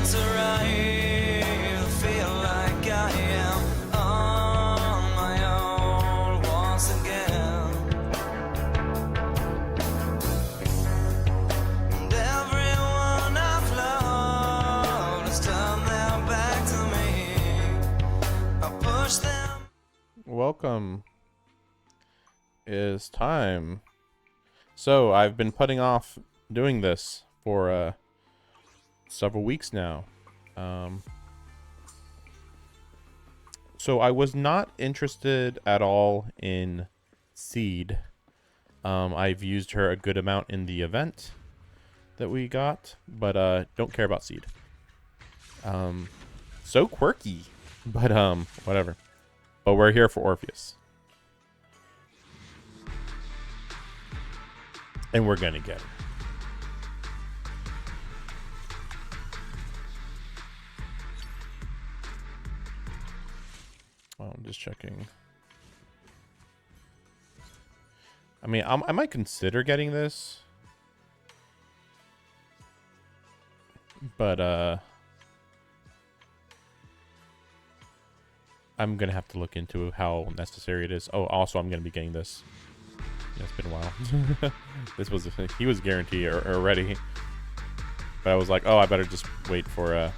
moments arrive, feel like I am on my own once again. And everyone I've loved has turned their back to me. I push them. Welcome. Is time. So I've been putting off doing this for several weeks now. So I was not interested at all in Seed. I've used her a good amount in the event that we got, but don't care about Seed. So quirky, but whatever. But we're here for Orpheus. And we're gonna get her. Oh, I'm just checking. I mean, I might consider getting this. But, I'm gonna have to look into how necessary it is. Oh, also, I'm gonna be getting this. Yeah, it's been a while. He was guaranteed already. But I was like, oh, I better just wait for,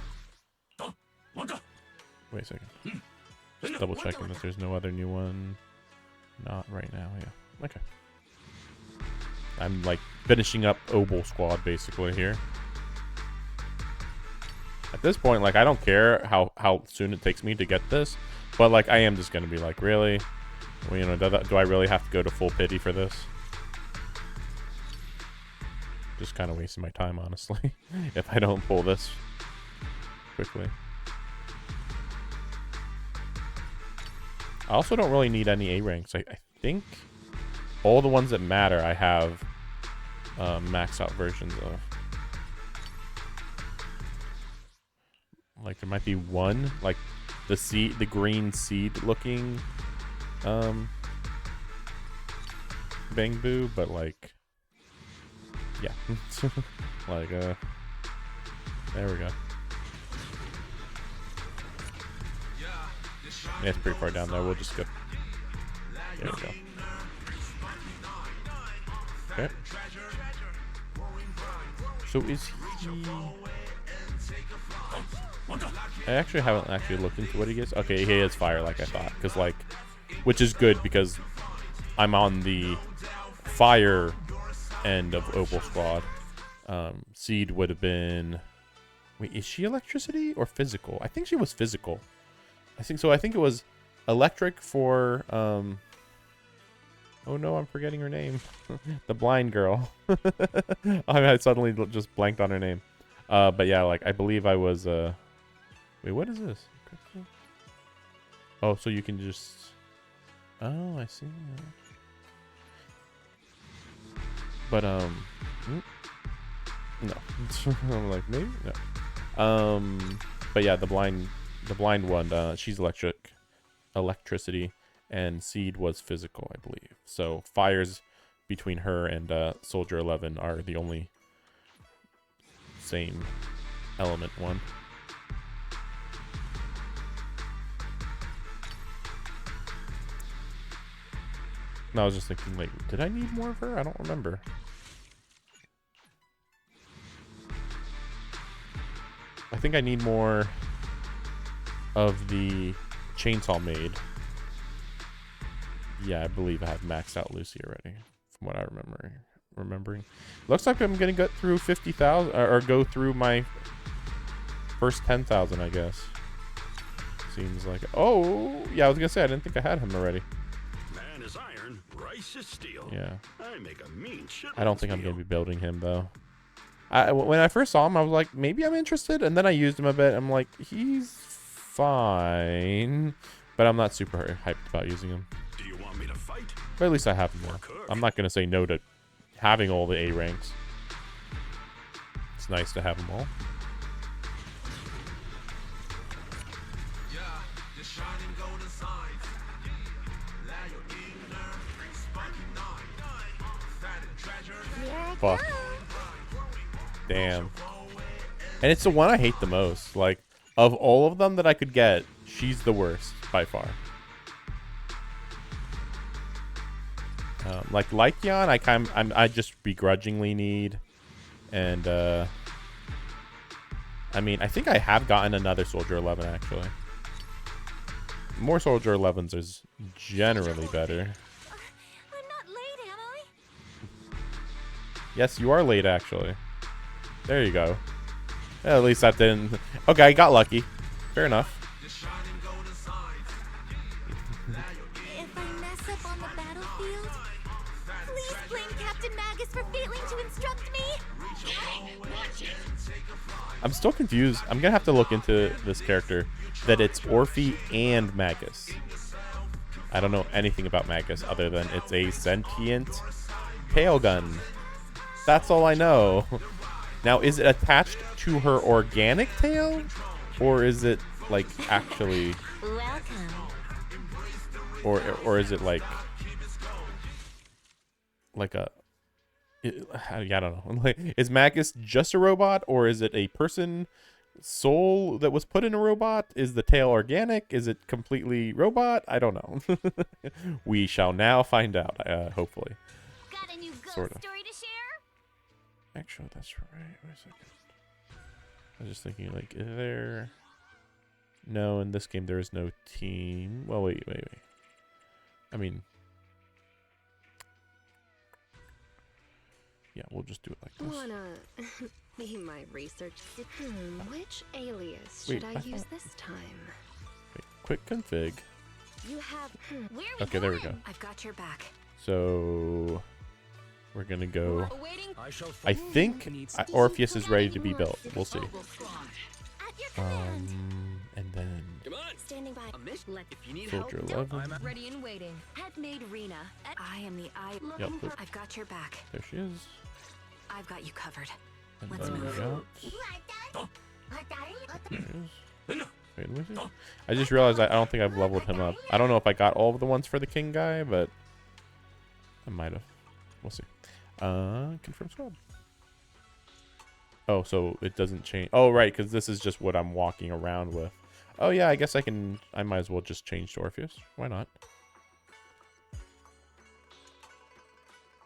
wait a second. Just double checking that there's no other new one. Not right now, yeah. Okay. I'm, like, finishing up Obol Squad, basically, here. At this point, like, I don't care how soon it takes me to get this. But, like, I am just gonna be like, really? Well, you know, do I really have to go to full pity for this? Just kind of wasting my time, honestly, if I don't pull this quickly. I also don't really need any A ranks. I think all the ones that matter I have maxed out versions of. Like, there might be one, like the green seed looking Bang Boo, but like, yeah. Like, there we go. Yeah, it's pretty far down there. We'll just go. There we go. Okay. So is he... I actually haven't looked into what he gets. Okay, he has fire like I thought. Because, like, which is good because I'm on the fire end of Obol Squad. Seed would have been... Wait, is she electricity or physical? I think she was physical. I think so. I think it was electric for... Oh no, I'm forgetting her name. The blind girl. I suddenly just blanked on her name. But yeah, like, I believe I was... Wait, what is this? Oh, so you can just... Oh, I see. But, no. I'm like, maybe? No. But yeah, the blind one, she's electricity, and Seed was physical, I believe. So fires between her and Soldier 11 are the only same element one. And I was just thinking, like, did I need more of her? I don't remember. I think I need more of the Chainsaw Maid. Yeah, I believe I have maxed out Lucy already, from what I remembering. Looks like I'm gonna get through 50,000, or go through my first 10,000, I guess. Seems like. Oh, yeah, I was gonna say I didn't think I had him already. Man is iron, rice is steel. Yeah. I make a mean shit. I don't think I'm gonna be building him though. When I first saw him, I was like, maybe I'm interested, and then I used him a bit. I'm like, he's fine, but I'm not super hyped about using him. Do you want me to fight? But at least I have him now. I'm not gonna say no to having all the A ranks. It's nice to have them all. Fuck. Damn. And it's the one I hate the most. Like, of all of them that I could get, she's the worst by far. Like Lycion, I just begrudgingly need, and I mean, I think I have gotten another Soldier 11 actually. More Soldier 11s is generally better. I'm not late, am I? Yes, you are late actually. There you go. At least that didn't. Okay, I got lucky. Fair enough. If I mess up on the battlefield, please blame Captain Magus for failing to instruct me. I'm still confused. I'm gonna have to look into this character. That it's Orpheus and Magus. I don't know anything about Magus other than it's a sentient tail gun. That's all I know. Now, is it attached to her organic tail, or is it like actually, Welcome. or is it like a? I don't know. Like, is Magus just a robot, or is it a person soul that was put in a robot? Is the tail organic? Is it completely robot? I don't know. We shall now find out. Hopefully. Got a new ghost Sorta. story to share? Actually, that's right. Wait a second. I was just thinking, like, is there? No, in this game there is no team. Well, wait. I mean, yeah, we'll just do it like this. Wanna be my research? Which alias Wait, should I I use thought- this time? Wait, quick config. You have. Where are we Okay, there we going? go. I've got your back. So we're gonna go. Awaiting I think Orpheus is ready to be built. We'll see. at your command. And then Standing by. Soldier 11. Ready and waiting. Have made Rena. I am the eye. Yep, I've got your back. there she is. I've got you covered. And Let's then we move. got. There it is. Wait, let me see. I just realized I don't think I've leveled him up. I don't know if I got all of the ones for the king guy, but I might have. We'll see. Confirm squad. Oh, so it doesn't change. Oh, right, because this is just what I'm walking around with. Oh, yeah, I guess I might as well just change to Orpheus. Why not?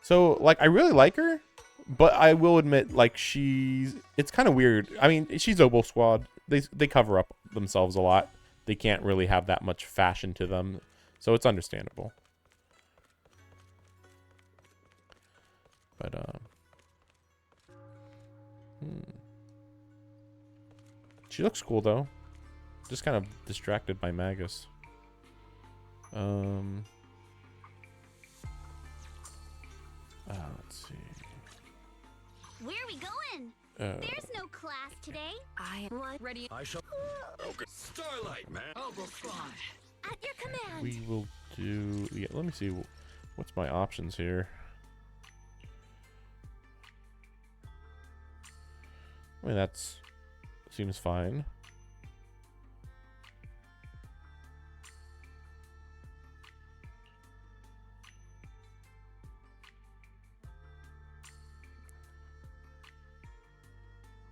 So, like, I really like her, but I will admit, like, it's kind of weird. I mean, she's Obol Squad. They cover up themselves a lot. They can't really have that much fashion to them, so it's understandable. But, she looks cool, though. Just kind of distracted by Magus. Let's see. Where are we going? There's no class today. I am Ready Starlight, man. at your command. We will do. Yeah, let me see. What's my options here? I mean, that's seems fine.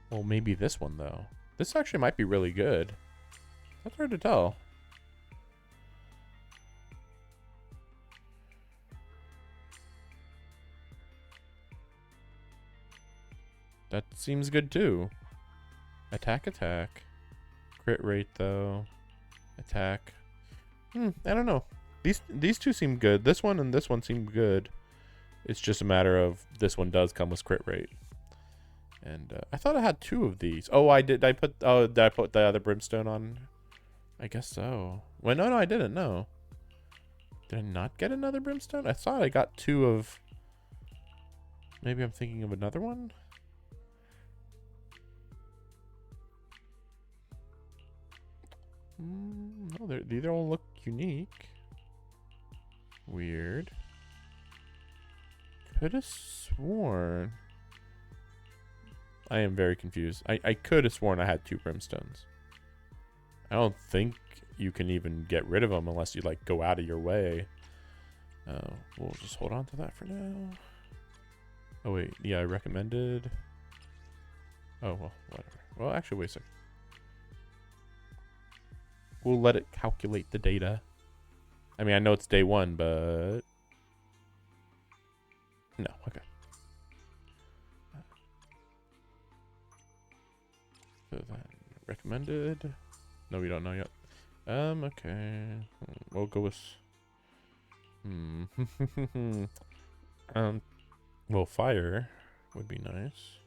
Well, maybe this one, though. This actually might be really good. That's hard to tell. That seems good, too. Attack. Crit rate, though. Attack. I don't know. These two seem good. This one and this one seem good. It's just a matter of this one does come with crit rate. And I thought I had two of these. Oh, I did. Did I put the other brimstone on? I guess so. Well, no, I didn't. No. Did I not get another brimstone? I thought I got two of. Maybe I'm thinking of another one. No, these all look unique. Weird. Could have sworn. I am very confused. I could have sworn I had two brimstones. I don't think you can even get rid of them unless you like go out of your way. We'll just hold on to that for now. Oh wait, yeah, I recommended. Oh, well, whatever. Well, actually, wait a second. We'll let it calculate the data. I mean, I know it's day 1, but... No, okay. So then, recommended. No, we don't know yet. Okay. We'll go with... well, fire would be nice.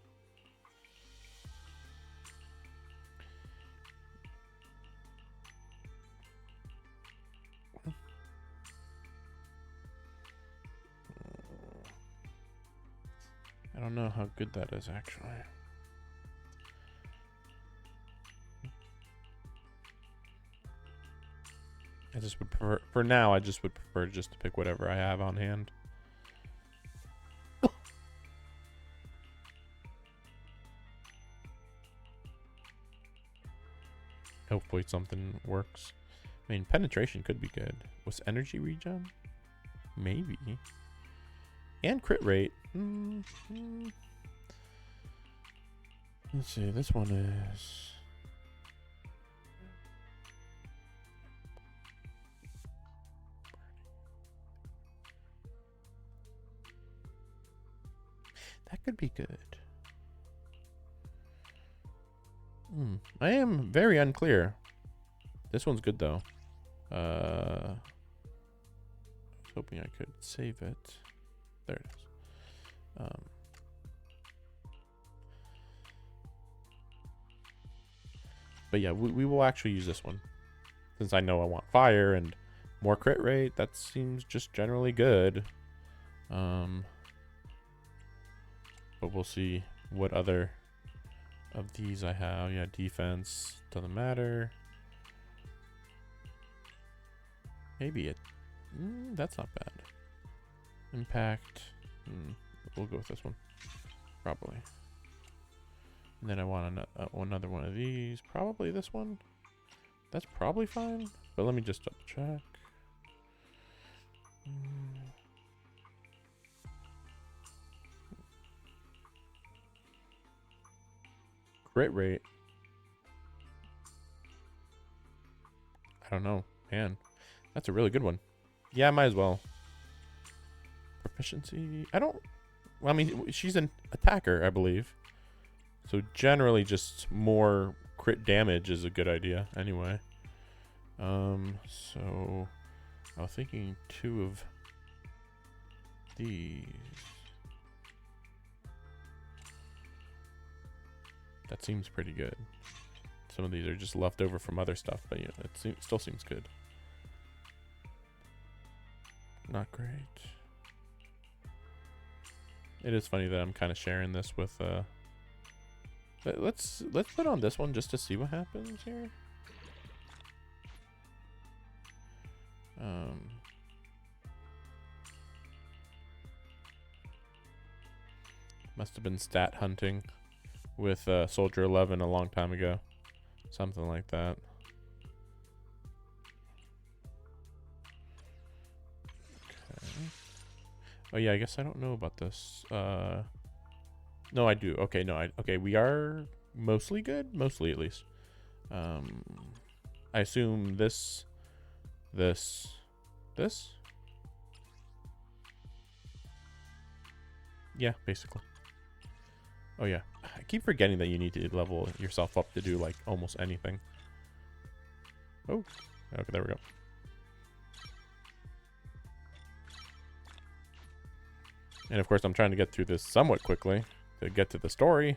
I don't know how good that is, actually. I just would prefer, for now, I just would prefer just to pick whatever I have on hand. Hopefully something works. I mean, penetration could be good. What's energy regen? Maybe. And crit rate. Let's see, this one is... That could be good. I am very unclear. This one's good though. I was hoping I could save it. There it is. But yeah, we will actually use this one. Since I know I want fire and more crit rate, that seems just generally good. But we'll see what other of these I have. Yeah, defense doesn't matter. Maybe it... that's not bad. Impact. We'll go with this one. Probably. And then I want another one of these. Probably this one. That's probably fine. But let me just double check. Crit rate. I don't know. Man, that's a really good one. Yeah, might as well. Proficiency. I don't... Well, I mean, she's an attacker, I believe. So generally just more crit damage is a good idea anyway. So I was thinking 2 of these. That seems pretty good. Some of these are just left over from other stuff, but yeah, it still seems good. Not great. It is funny that I'm kind of sharing this with let's put on this one just to see what happens here. Must have been stat hunting with Soldier 11 a long time ago. Something like that. Okay. Oh yeah, I guess I don't know about this. No, I do. Okay, no, okay, we are mostly good, mostly at least. I assume this. Yeah, basically. Oh yeah, I keep forgetting that you need to level yourself up to do like almost anything. Oh, okay, there we go. And of course, I'm trying to get through this somewhat quickly to get to the story.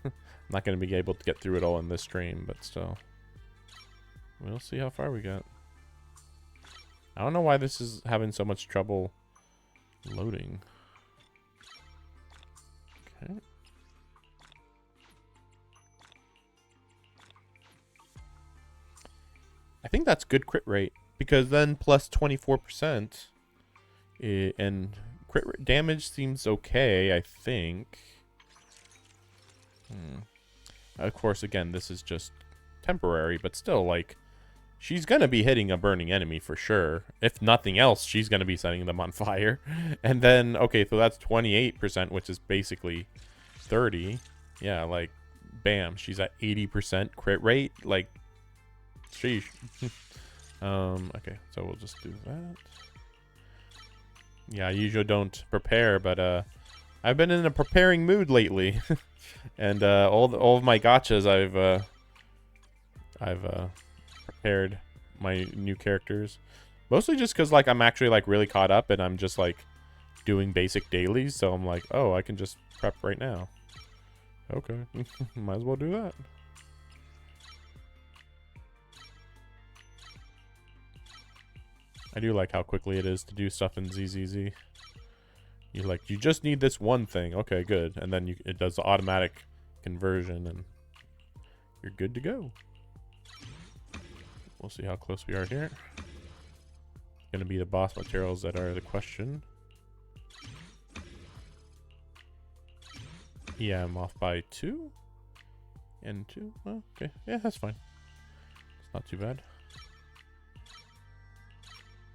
I'm not going to be able to get through it all in this stream, but still. We'll see how far we get. I don't know why this is having so much trouble loading. Okay. I think that's good crit rate, because then plus 24%, and crit damage seems okay, I think. Of course, again, this is just temporary, but still, like, she's going to be hitting a burning enemy for sure. If nothing else, she's going to be setting them on fire. And then, okay, so that's 28%, which is basically 30. Yeah, like, bam, she's at 80% crit rate. Like, sheesh. Okay, so we'll just do that. Yeah, I usually don't prepare, but I've been in a preparing mood lately, and all of my gotchas I've prepared my new characters, mostly just because like I'm actually like really caught up and I'm just like doing basic dailies, so I'm like, oh, I can just prep right now. Okay, might as well do that. I do like how quickly it is to do stuff in ZZZ. You just need this one thing. Okay, good. And then it does the automatic conversion and you're good to go. We'll see how close we are here. Gonna be the boss materials that are the question. Yeah, I'm off by 2 and 2. Oh, okay, yeah, that's fine. It's not too bad.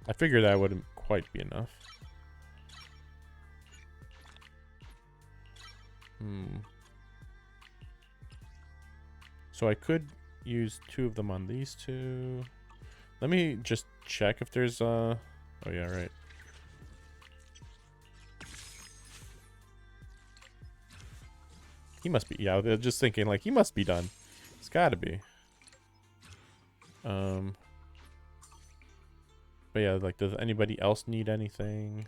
I figured that wouldn't quite be enough. So I could use 2 of them on these 2. Let me just check if there's oh yeah, right. He must be, yeah, they're just thinking like he must be done. It's gotta be. But yeah, like, does anybody else need anything?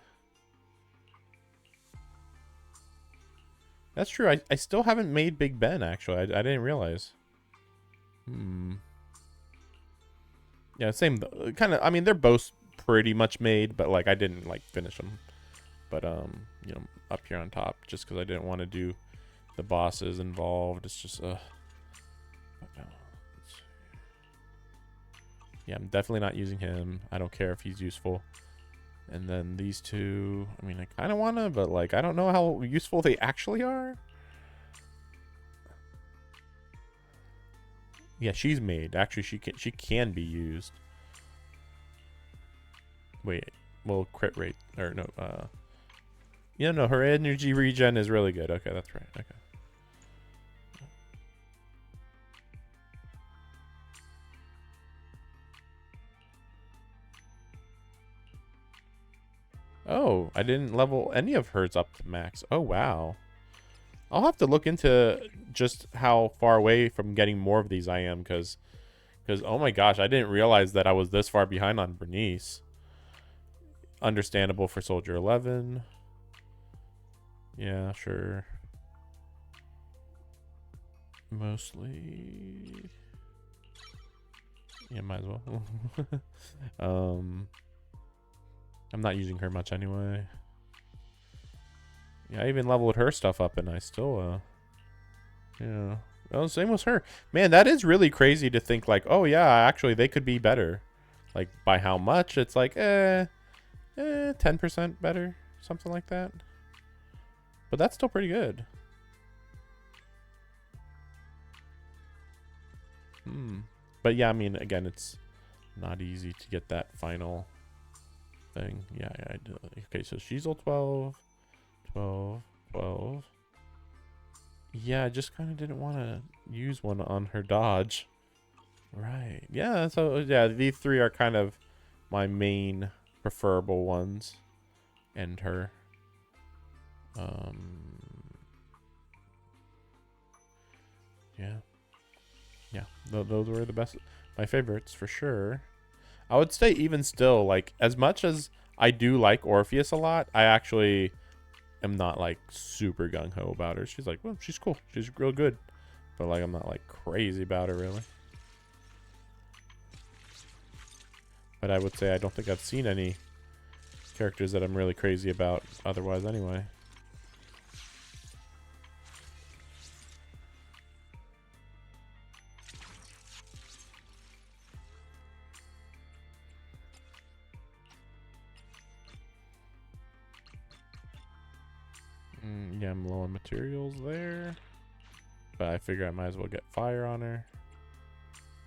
That's true. I still haven't made Big Ben, actually. I didn't realize. Yeah, same. Kind of, I mean, they're both pretty much made, but, like, I didn't, like, finish them. But, you know, up here on top, just because I didn't want to do the bosses involved. It's just, yeah, I'm definitely not using him. I don't care if he's useful. And then these 2, I mean, I kind of want to, but, like, I don't know how useful they actually are. Yeah, she's made. Actually, she can be used. Wait, well, crit rate, or no, yeah, no, her energy regen is really good. Okay, that's right. Okay. Oh, I didn't level any of hers up to max. Oh, wow. I'll have to look into just how far away from getting more of these I am, because oh my gosh, I didn't realize that I was this far behind on Bernice. Understandable for Soldier 11. Yeah, sure. Mostly. Yeah, might as well. I'm not using her much anyway. Yeah, I even leveled her stuff up and I still, yeah. Well, same with her. Man, that is really crazy to think like, oh yeah, actually they could be better. Like, by how much? It's like, 10% better. Something like that. But that's still pretty good. But yeah, I mean, again, it's not easy to get that final thing. Yeah, I do. Okay, so she's all 12. 12. Yeah, I just kind of didn't want to use one on her dodge. Right. Yeah, so yeah, these 3 are kind of my main preferable ones. And her. Yeah, those were the best, my favorites for sure. I would say even still, like, as much as I do like Orpheus a lot, I actually am not like super gung-ho about her. She's like, well, she's cool, she's real good, but like I'm not like crazy about her really. But I would say I don't think I've seen any characters that I'm really crazy about otherwise anyway. Yeah, I'm low on materials there. But I figure I might as well get fire on her.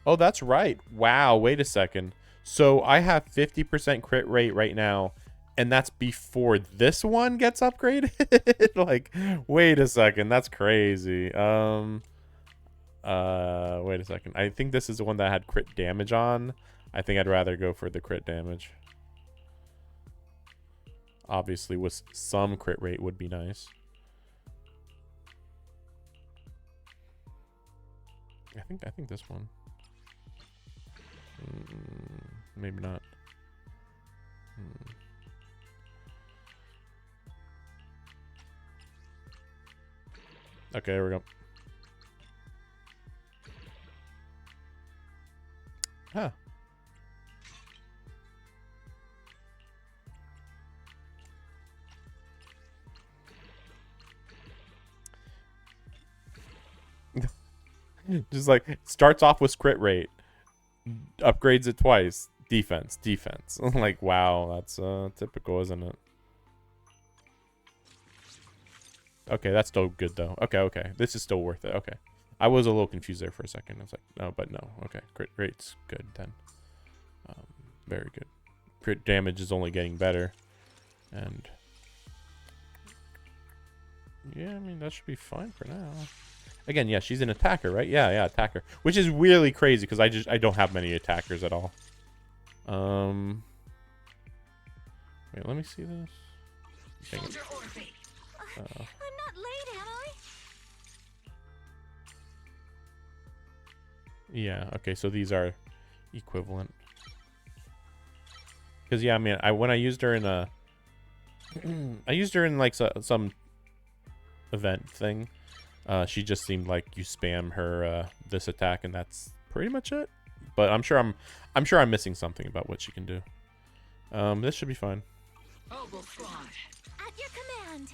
Oh, that's right. Wow, wait a second. So I have 50% crit rate right now. and that's before this one gets upgraded. Like, wait a second, that's crazy. Wait a second. I think this is the one that had crit damage on. I think I'd rather go for the crit damage. Obviously, with some crit rate would be nice. I think this one. Maybe not. Okay, here we go. Huh. Just like starts off with crit rate, upgrades it twice, defense. Like, wow, that's typical, isn't it? Okay, that's still good though. Okay, this is still worth it. Okay, I was a little confused there for a second. I was like, no, but no. Okay, crit rate's good then. Very good. Crit damage is only getting better, and yeah, I mean that should be fine for now. Again, yeah, she's an attacker, right? Yeah, attacker. Which is really crazy because I don't have many attackers at all. Wait, let me see this. Soldier Orpheus. I'm not late, am I? Yeah, okay, so these are equivalent. Because yeah, I mean, when I used her in a I used her in like some event thing. She just seemed like you spam her this attack and that's pretty much it. But I'm sure I'm missing something about what she can do. This should be fine. Obol Squad. At your command.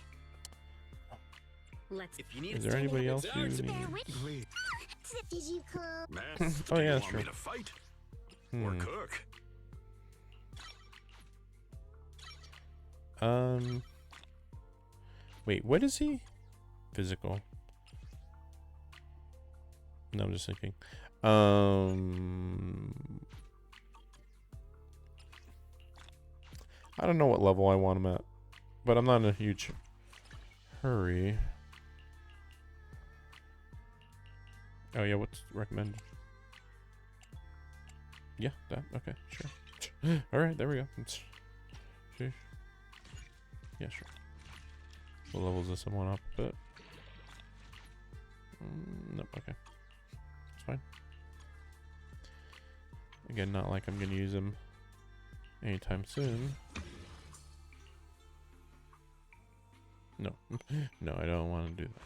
Let's. If you need Is a there team, anybody else it's you ours. need? Bear with. Did you call? Man, Oh, do yeah, you that's want true. me to fight or cook? Wait, what is he? Physical. No, I'm just thinking. I don't know what level I want him at, but I'm not in a huge hurry. Oh yeah, what's recommended? Yeah, that okay, sure. All right, there we go. Sheesh. Yeah, sure. What levels this one up a bit? Nope. Okay, it's fine. Again, not like I'm gonna use him anytime soon. No, no, I don't want to do that.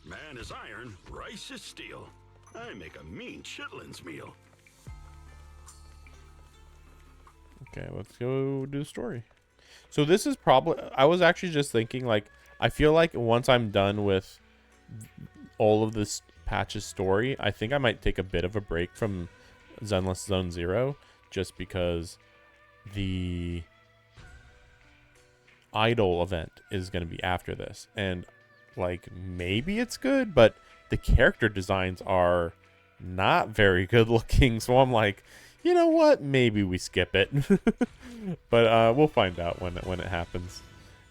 Man is iron, rice is steel. I make a mean chitlins meal. Okay, let's go do the story. So this is probably, I was actually just thinking, like, I feel like once I'm done with all of this patch's story, I think I might take a bit of a break from Zenless Zone Zero, just because the idol event is going to be after this. And, like, maybe it's good, but the character designs are not very good looking. So I'm like, you know what? Maybe we skip it. But we'll find out when it happens.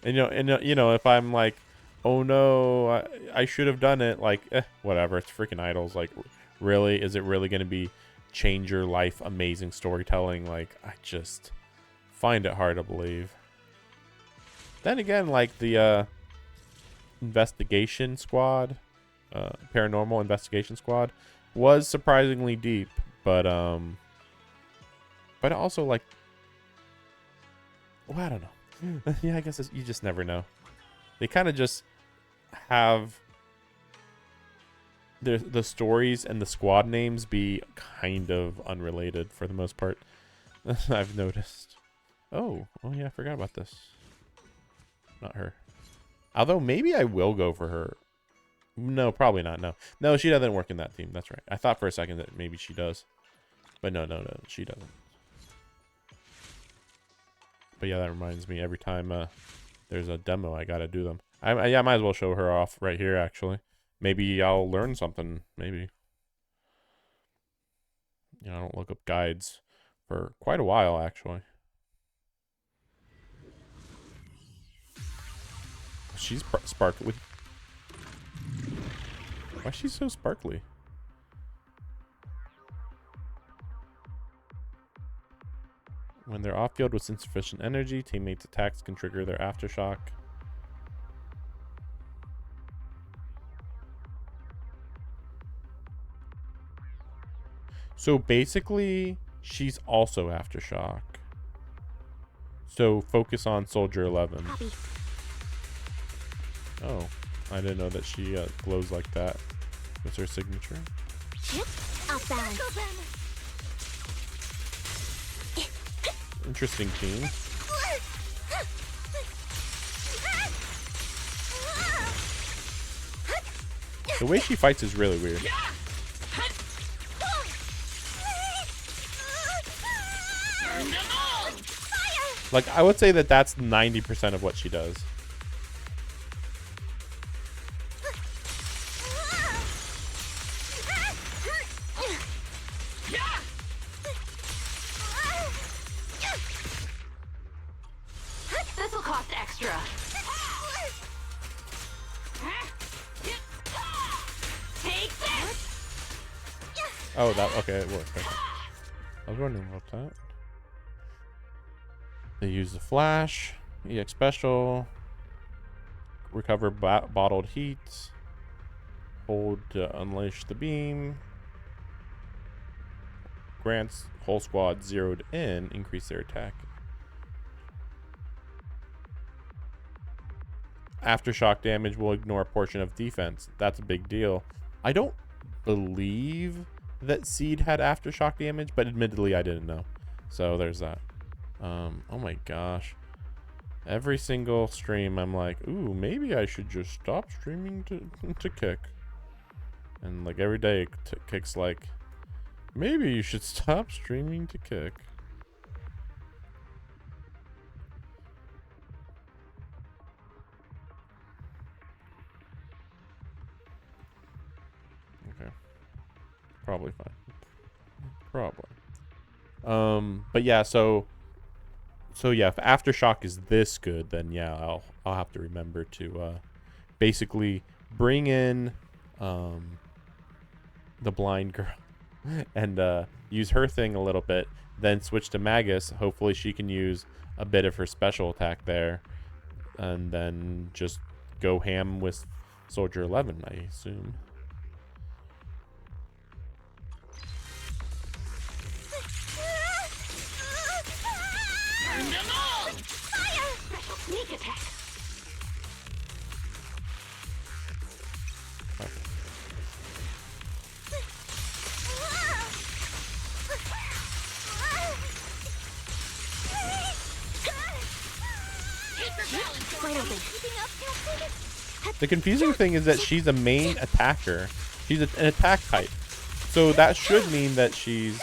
And you know, if I'm like, oh no, I should have done it. Like, whatever. It's freaking idols. Like, really, is it really going to be change your life, amazing storytelling? Like, I just find it hard to believe. Then again, like the investigation squad, paranormal investigation squad, was surprisingly deep, but also like. Well, I don't know. Yeah, I guess you just never know. They kind of just have the stories and the squad names be kind of unrelated for the most part. I've noticed. Oh yeah, I forgot about this. Not her. Although maybe I will go for her. No, probably not. No, she doesn't work in that team. That's right. I thought for a second that maybe she does, but no, she doesn't. But yeah, that reminds me, every time there's a demo, I gotta do them. Yeah, I might as well show her off right here, actually. Maybe I'll learn something, maybe. You know, I don't look up guides for quite a while, actually. she's sparkly. Why is she so sparkly? When they're off field with insufficient energy, teammates' attacks can trigger their aftershock. So basically, she's also aftershock. So focus on Soldier 11. Copy. Oh, I didn't know that she glows like that. What's her signature? Yep. Off balance. Interesting team. The way she fights is really weird. Like, I would say that that's 90% of what she does. This will cost extra. Take this. Oh, that, okay, it worked. Okay. I was wondering about that. They use the flash, EX special, recover bottled heat, hold to unleash the beam, grants whole squad zeroed in, increase their attack. Aftershock damage will ignore a portion of defense. That's a big deal. I don't believe that Seed had aftershock damage, but admittedly I didn't know. So there's that. Oh my gosh. Every single stream I'm like, ooh, maybe I should just stop streaming to Kick. And like every day Kick's like, maybe you should stop streaming to Kick. Okay. Probably fine. Probably. But yeah, so yeah, if Aftershock is this good, then yeah, I'll have to remember to basically bring in the blind girl and use her thing a little bit, then switch to Magus. Hopefully she can use a bit of her special attack there, and then just go ham with Soldier 11, I assume. Sneak attack. The confusing thing is that she's a main attacker. She's an attack type. So that should mean that she's...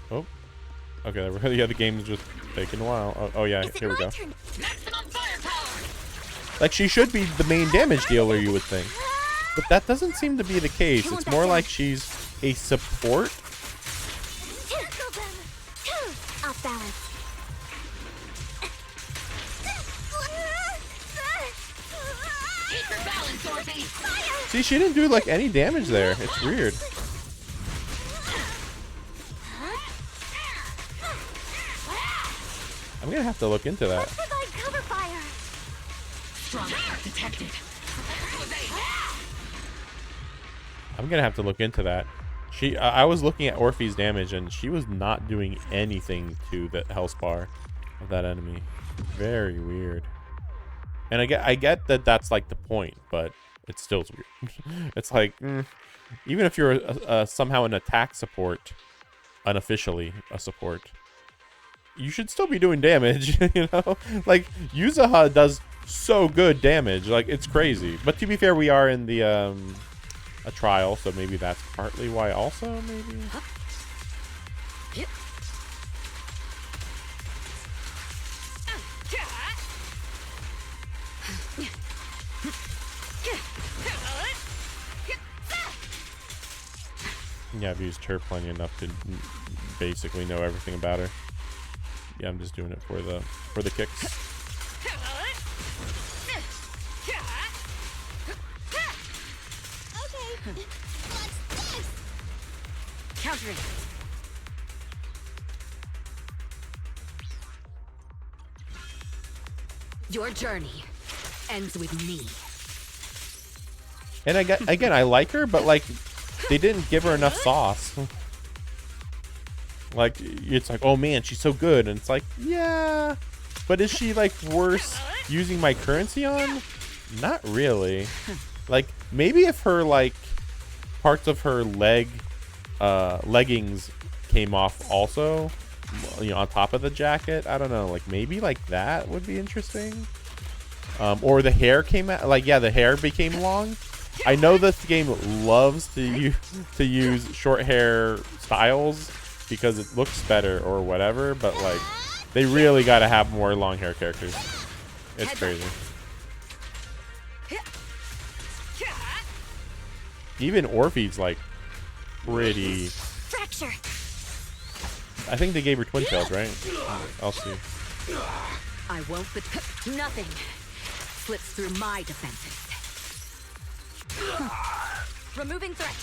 Oh. Okay, yeah, the game is just taking a while. Oh yeah, here we go. Like, she should be the main damage dealer, you would think. But that doesn't seem to be the case. It's more like she's a support. Off balance. See, she didn't do like any damage there. It's weird. I'm gonna have to look into that. Provide cover fire. Detected. I'm gonna have to look into that. I was looking at Orpheus damage, and she was not doing anything to the health bar of that enemy. Very weird. And I get that that's like the point, but it still is weird. It's like, even if you're somehow an attack support, unofficially a support, you should still be doing damage. You know, like Yuzaha does so good damage, like it's crazy. But to be fair, we are in the a trial, so maybe that's partly why. Also, maybe. Yeah, I've used her plenty enough to basically know everything about her. Yeah, I'm just doing it for the kicks. What's this? Countering. Your journey ends with me. And again, I like her, but like, they didn't give her enough sauce. Like, it's like, oh man, she's so good, and it's like, yeah, but is she like worth using my currency on? Not really. Like, maybe if her like parts of her leggings came off also, you know, on top of the jacket. I don't know, like maybe like that would be interesting. Or the hair came out, like, yeah, the hair became long. I know this game loves to use short hair styles because it looks better or whatever, but like they really got to have more long hair characters. It's crazy. Even Orpheus like pretty. Fracture. I think they gave her twin tails, right? I'll see. I won't, but nothing slips through my defenses. Removing threat.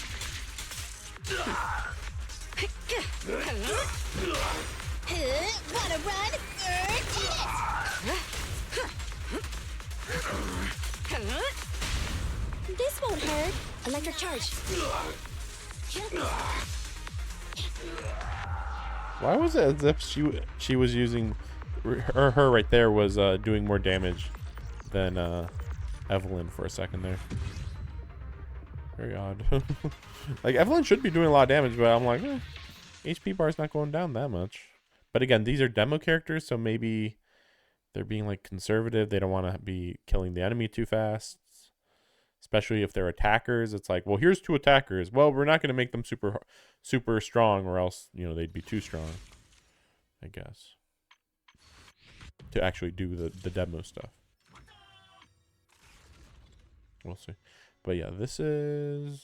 Wanna run? This won't hurt. Electric charge. Why was it as if she was using her right there was doing more damage than Evelyn for a second there? Very odd. Like, Evelyn should be doing a lot of damage, but I'm like, HP bar's not going down that much. But again, these are demo characters, so maybe they're being like conservative. They don't want to be killing the enemy too fast, especially if they're attackers. It's like, well, here's 2 attackers. Well, we're not going to make them super strong, or else, you know, they'd be too strong, I guess, to actually do the demo stuff. We'll see. But yeah, this is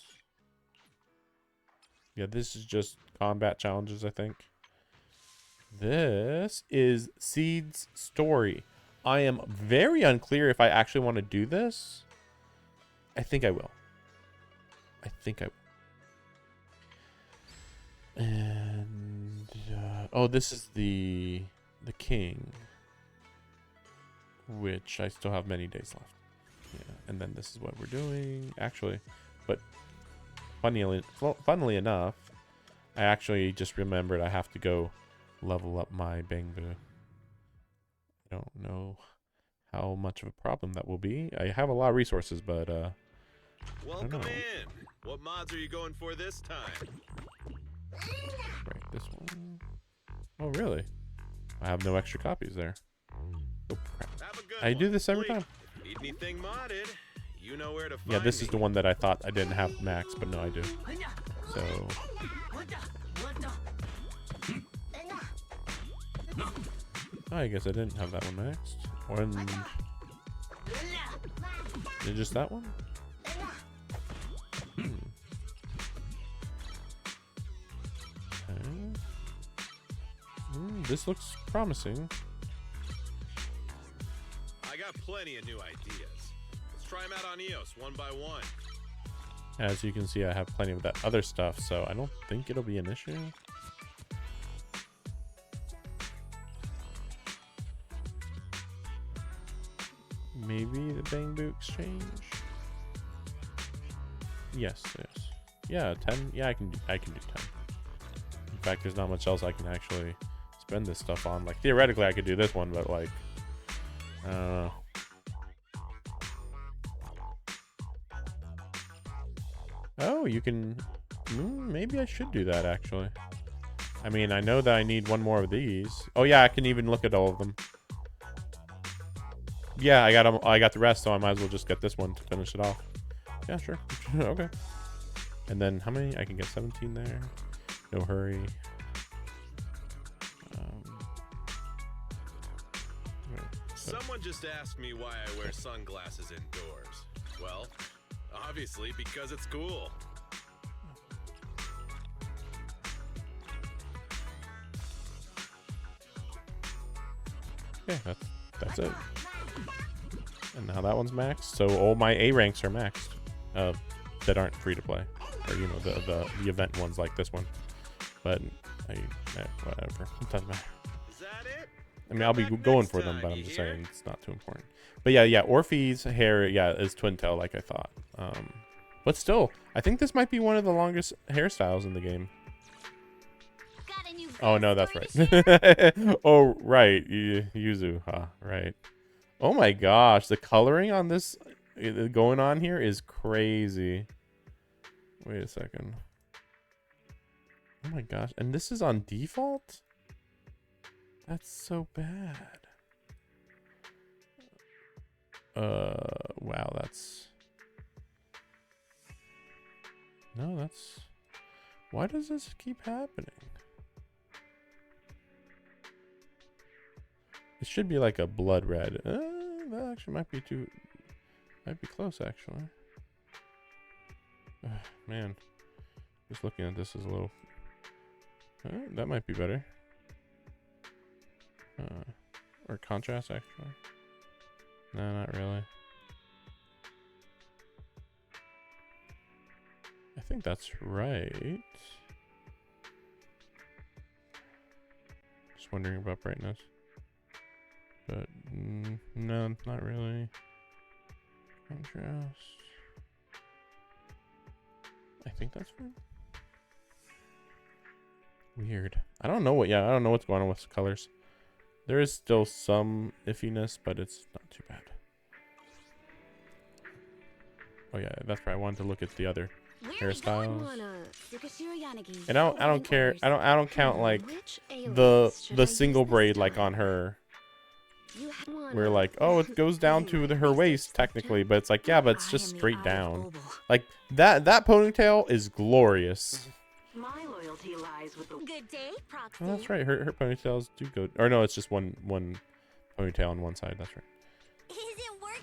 just combat challenges, I think. This is Seed's story. I am very unclear if I actually want to do this. I think I will. And oh, this is the king, which I still have many days left. Yeah, and then this is what we're doing actually. But funnily enough, I actually just remembered I have to go level up my Bangbu. I don't know how much of a problem that will be. I have a lot of resources, but welcome in. What mods are you going for this time? right, this one. Oh, really? I have no extra copies there. Oh, crap. Have a good I do one. this every Bleak. time. Need anything modded? You know where to find Yeah, this me. is the one that I thought I didn't have max, but no, I do. So oh, I guess I didn't have that one maxed. And is it just that one? Okay. This looks promising. I got plenty of new ideas. Let's try them out on EOS one by one. As you can see, I have plenty of that other stuff, so I don't think it'll be an issue. Maybe the Bangbu exchange. Yes. Yeah, 10. Yeah, I can do 10. In fact, there's not much else I can actually spend this stuff on. Like, theoretically, I could do this one, but like, I don't know. Oh, you can. Maybe I should do that actually. I mean, I know that I need one more of these. Oh yeah, I can even look at all of them. Yeah, I got them. I got the rest, so I might as well just get this one to finish it off. Yeah, sure. Okay. And then how many? I can get 17 there. No hurry. Someone just asked me why I wear sunglasses indoors. Well, obviously because it's cool. Yeah, that's it. And now that one's maxed. So all my A ranks are maxed. that aren't free to play, or you know the event ones like this one. But whatever, it doesn't matter. Is that it? I mean, I'll be going for them, but I'm just saying it's not too important. But yeah, Orpheus' hair, is twin tail like I thought. But still, I think this might be one of the longest hairstyles in the game. Got a new Oh no, ghost that's story to right. Oh right, Yuzu, right. Oh my gosh, the coloring on this going on here is crazy. Wait a second. Oh my gosh, and this is on default? That's so bad. Wow, that's... No, that's... Why does this keep happening? It should be like a blood red. That actually might be too... Might be close, actually. Man. Just looking at this is a little... that might be better. Or contrast, actually. No, not really. I think that's right. Just wondering about brightness. But, no, not really. Contrast. I think that's right. Weird. I don't know what's going on with the colors. There is still some iffiness, but it's not too bad. Oh yeah, that's right. I wanted to look at the other hairstyles. And I don't care. I don't count like the single braid like on her. Where like, oh, it goes down to her waist technically, but it's like, yeah, but it's just straight down. Like that ponytail is glorious. My loyalty lies with the Good day, Proxy. Oh, that's right. Her ponytails do go. Or no, it's just one ponytail on one side. That's right. Is it work?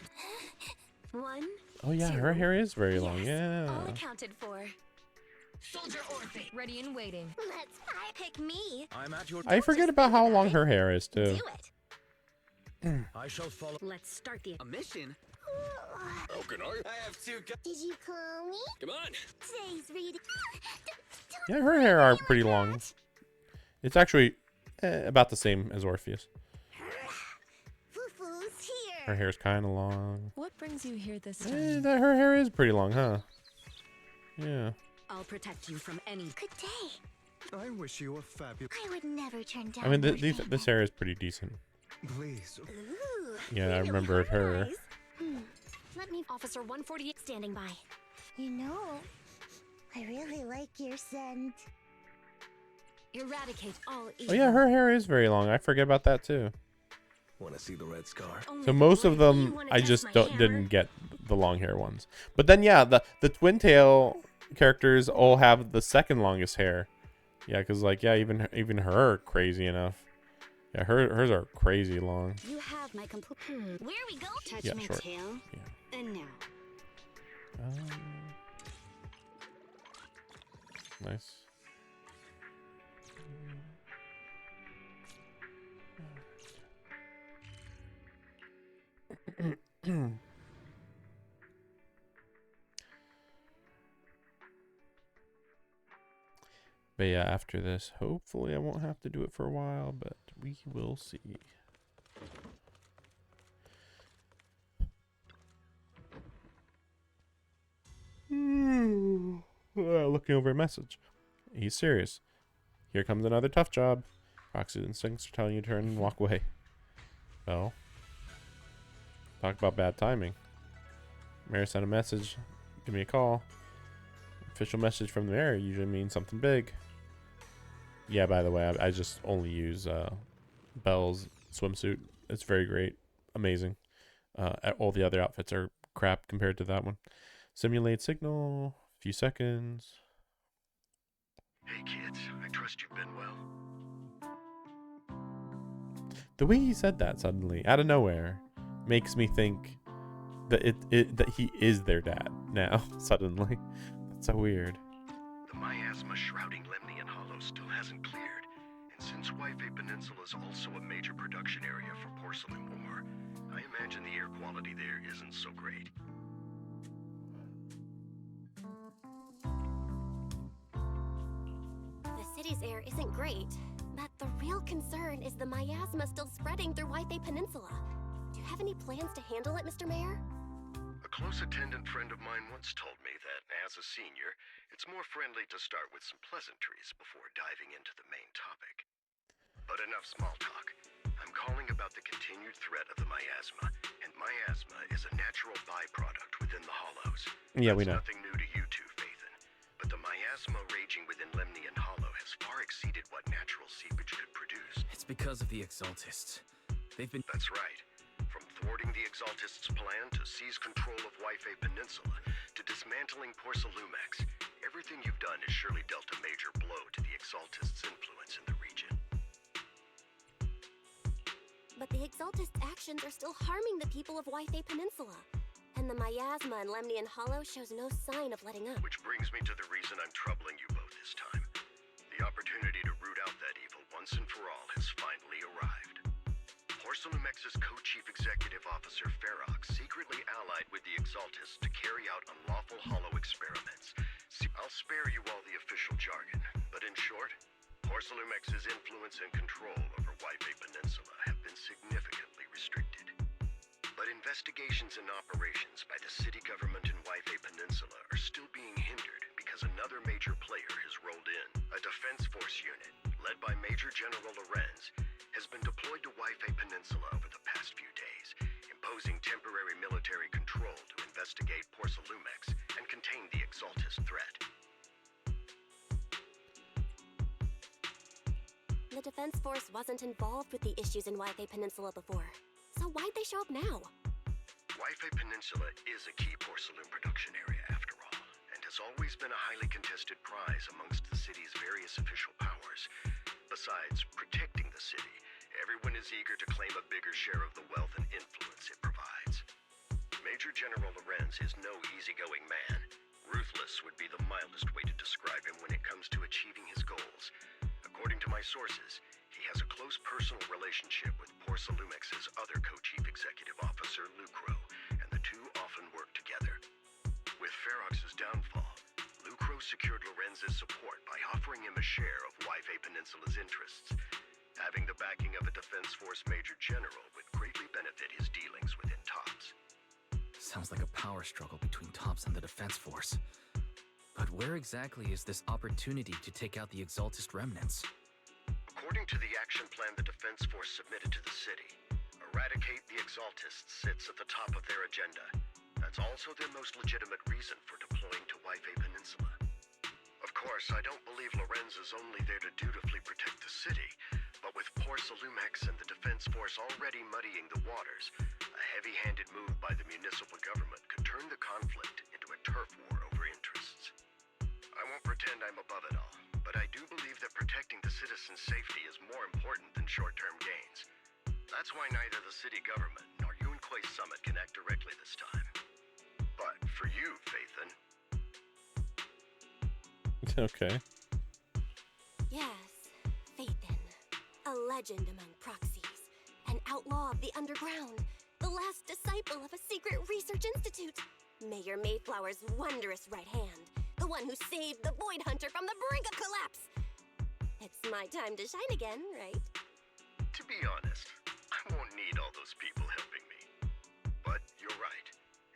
one. Oh yeah, her hair is very long. All Yeah. accounted for. Soldier Orpheus. Ready and waiting. Let's pick me. I'm at your. I forget about how long her hair is Do too. it. I shall follow. Let's start the mission? How can I? I have two. Did you call me? Come on. Today's reading. Yeah, her hair are pretty long. It's actually about the same as Orpheus. Foo-foo's here. Her hair's kind of long. What brings you here this time? Her hair is pretty long, huh? Yeah. I'll protect you from any. Good day. I wish you a fabulous. I would never turn down. I mean, your this favor. hair is pretty decent. Please. Ooh, Yeah, I really remembered her. harmonize. Let me, Officer 148, standing by. You know, I really like your scent. Eradicate all Oh evil. yeah, her hair is very long. I forget about that too. Want to see the red scar? Only So the most of brave. You them, wanna I test just my hammer? didn't get the long hair ones. But then yeah, the twin tail characters all have the second longest hair. Yeah, because like yeah, even her crazy enough. Yeah, hers are crazy long. You have my complete. Where we go? Touch Yeah, my short. tail. Yeah. And now. Nice. But yeah, after this, hopefully I won't have to do it for a while, but we will see. Looking over a message. He's serious. Here comes another tough job. Proxy instincts are telling you to turn and walk away. Well, talk about bad timing. Mayor sent a message. Give me a call. Official message from the mayor usually means something big. Yeah, by the way, I just only use Belle's swimsuit. It's very great. Amazing. All the other outfits are crap compared to that one. Simulate signal. Few seconds. Hey kids, I trust you've been well. The way he said that suddenly, out of nowhere, makes me think that that he is their dad now, suddenly. That's so weird. The miasma shrouding Lemnian Hollow still hasn't cleared, and since Wi-Fi Peninsula is also a major production area for porcelain ore, I imagine the air quality there isn't so great. city's air isn't great, but the real concern is the miasma still spreading through Wi-Fi Peninsula. Do you have any plans to handle it, Mr. Mayor? A close attendant friend of mine once told me that, as a senior, it's more friendly to start with some pleasantries before diving into the main topic. But enough small talk. I'm calling about the continued threat of the miasma, and miasma is a natural byproduct within the Hollows. Yeah, we That's know. nothing new to you two, Phaethon. But the miasma raging within Lemnian Hollow has far exceeded what natural seepage could produce. It's because of the Exaltists. They've been... That's right. From thwarting the Exaltists' plan to seize control of Wi-Fi Peninsula to dismantling Porcelumex, everything you've done has surely dealt a major blow to the Exaltists' influence in the region. But the Exaltists' actions are still harming the people of Wi-Fi Peninsula. And the miasma in Lemnian Hollow shows no sign of letting up. Which brings me to the reason I'm troubling you both this time. The opportunity to root out that evil once and for all has finally arrived. Porcelumex's co-chief executive officer Ferox secretly allied with the Exaltists to carry out unlawful hollow experiments. See, I'll spare you all the official jargon, but in short, Porcelumex's influence and control over Wi-Fi Peninsula have been significantly restricted. But investigations and operations by the city government in Wi-Fi Peninsula are still being hindered because another major player has rolled in. A defense force unit, led by Major General Lorenz, has been deployed to Wi-Fi Peninsula over the past few days, imposing temporary military control to investigate Porcelumex and contain the Exaltist threat. The defense force wasn't involved with the issues in Wi-Fi Peninsula before. So why'd they show up now? Wi-Fi Peninsula is a key porcelain production area after all, and has always been a highly contested prize amongst the city's various official powers. Besides protecting the city, everyone is eager to claim a bigger share of the wealth and influence it provides. Major General Lorenz is no easygoing man. Ruthless would be the mildest way to describe him when it comes to achieving his goals. According to my sources, he has a close personal relationship with Porcelumex's other co-chief executive officer, Lucro, and the two often work together. With Ferox's downfall, Lucro secured Lorenz's support by offering him a share of Wi-Fi Peninsula's interests. Having the backing of a Defense Force Major General would greatly benefit his dealings within TOPS. Sounds like a power struggle between TOPS and the Defense Force. But where exactly is this opportunity to take out the Exaltist remnants? According to the action plan the Defense Force submitted to the city, eradicate the Exaltists sits at the top of their agenda. That's also their most legitimate reason for deploying to Wi-Fi Peninsula. Of course, I don't believe Lorenz is only there to dutifully protect the city, but with Porcelumex and the Defense Force already muddying the waters, a heavy-handed move by the municipal government could turn the conflict into a turf war over interests. I won't pretend I'm above it all, but I do believe that protecting the citizens' safety is more important than short-term gains. That's why neither the city government nor Yunquay Summit can act directly this time. But for you, Phaethon... Okay. Yes, Phaethon. A legend among proxies. An outlaw of the underground. The last disciple of a secret research institute. Mayor Mayflower's wondrous right hand. The one who saved the Void Hunter from the brink of collapse. It's my time to shine again, right? To be honest, I won't need all those people helping me. But you're right.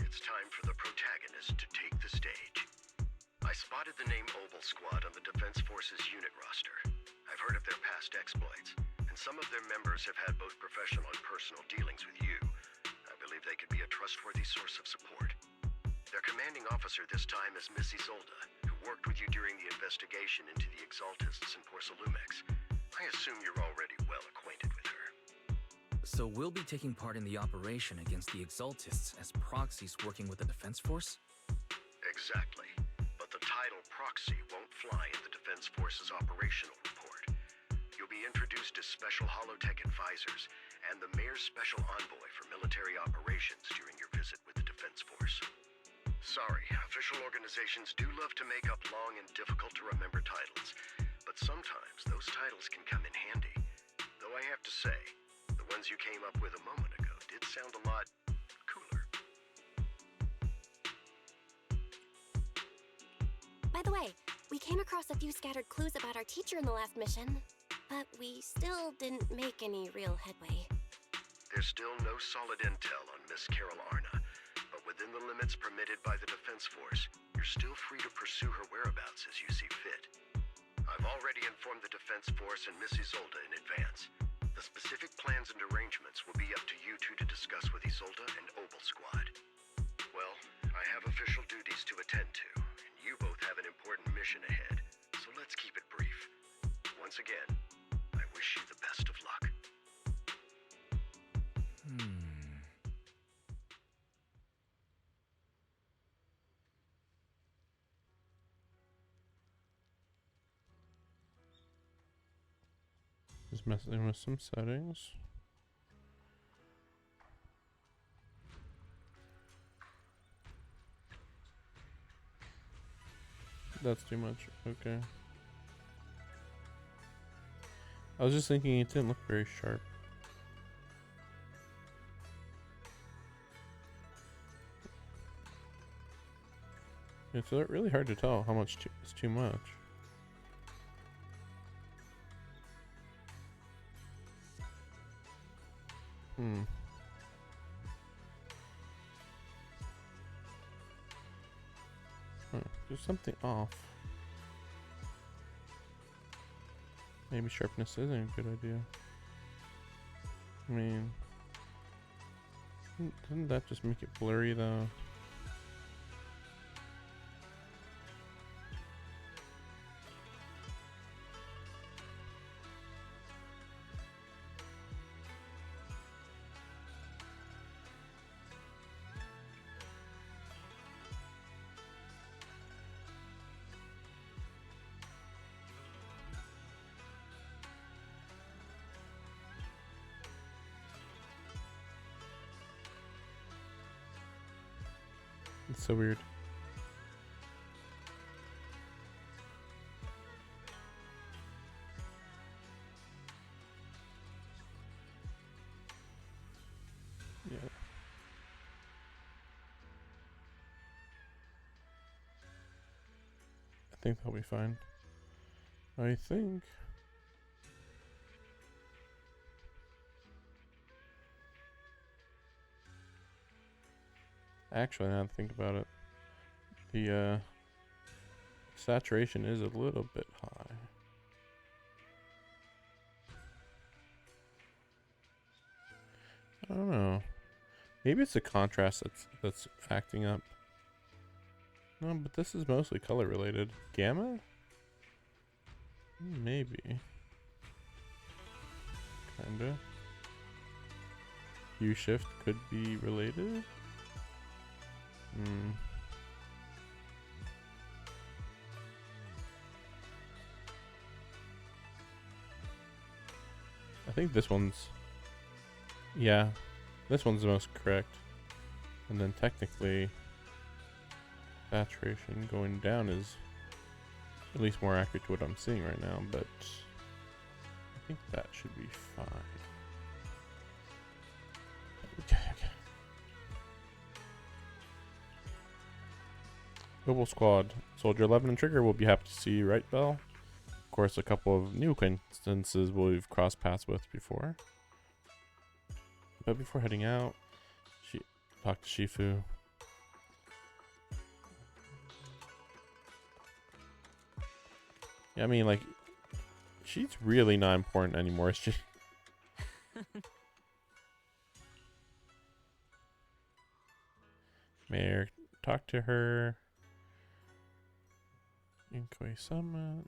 It's time for the protagonist to take the stage. I spotted the name Obol Squad on the Defense Force's unit roster. I've heard of their past exploits, and some of their members have had both professional and personal dealings with you. I believe they could be a trustworthy source of support. Their commanding officer this time is Miss Isolda, who worked with you during the investigation into the Exaltists and Porcelumex. I assume you're already well acquainted with her. So we'll be taking part in the operation against the Exaltists as proxies working with the Defense Force? Exactly. But the title proxy won't fly in the Defense Force's operational report. You'll be introduced as Special Holotech Advisors and the Mayor's Special Envoy for Military Operations during your visit with the Defense Force. Sorry, official organizations do love to make up long and difficult-to-remember titles, but sometimes those titles can come in handy. Though I have to say, the ones you came up with a moment ago did sound a lot cooler. By the way, We came across a few scattered clues about our teacher in the last mission, but we still didn't make any real headway. There's still no solid intel on Miss Carol Arna, but within the limits permitted by the Defense Force, you're still free to pursue her whereabouts as you see fit. I've already informed the Defense Force and Miss Isolde in advance. The specific plans and arrangements will be up to you two to discuss with Isolde and Obol Squad. Well, I have official duties to attend to, and you both have an important mission ahead, so let's keep it brief. Once again, I wish you the best of luck. Just messing with some settings. That's too much. Okay. I was just thinking it didn't look very sharp. It's really hard to tell how much is too much. There's something off. Maybe sharpness isn't a good idea. I mean, doesn't that just make it blurry though? It's so weird. Yeah. I think that'll be fine. I think. Actually, now that I think about it, the saturation is a little bit high. I don't know. Maybe it's the contrast that's acting up. No, but this is mostly color related. Gamma? Maybe. Kinda. U shift could be related. I think this one's, yeah, this one's the most correct. And then technically saturation going down is at least more accurate to what I'm seeing right now, but I think that should be fine. Okay. Obol Squad, Soldier 11 and Trigger will be happy to see you, right, Belle? Of course, a couple of new acquaintances we've crossed paths with before. But before heading out, talk to Shifu. Yeah, I mean, like, she's really not important anymore, is she? Mayor, talk to her. Inkoi Summit.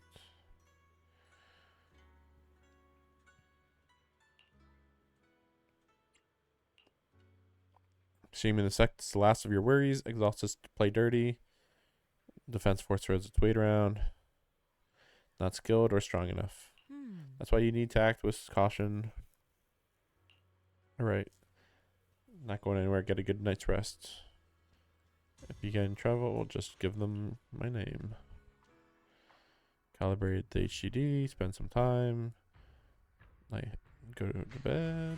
Shame in the sect is the last of your worries. Exalts us to play dirty. Defense Force throws its weight around. Not skilled or strong enough. That's why you need to act with caution. Alright. Not going anywhere. Get a good night's rest. If you get in trouble, we'll just give them my name. Calibrate the HDD. Spend some time. Like, go to bed.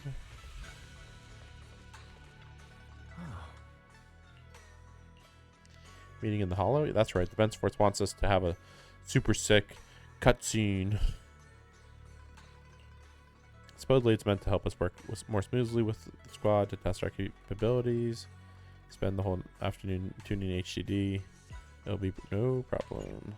Meeting in the Hollow? That's right. Defense Force wants us to have a Super sick cutscene. Supposedly, it's meant to help us work more smoothly with the squad to test our capabilities. Spend the whole afternoon tuning HDD. It'll be no problem.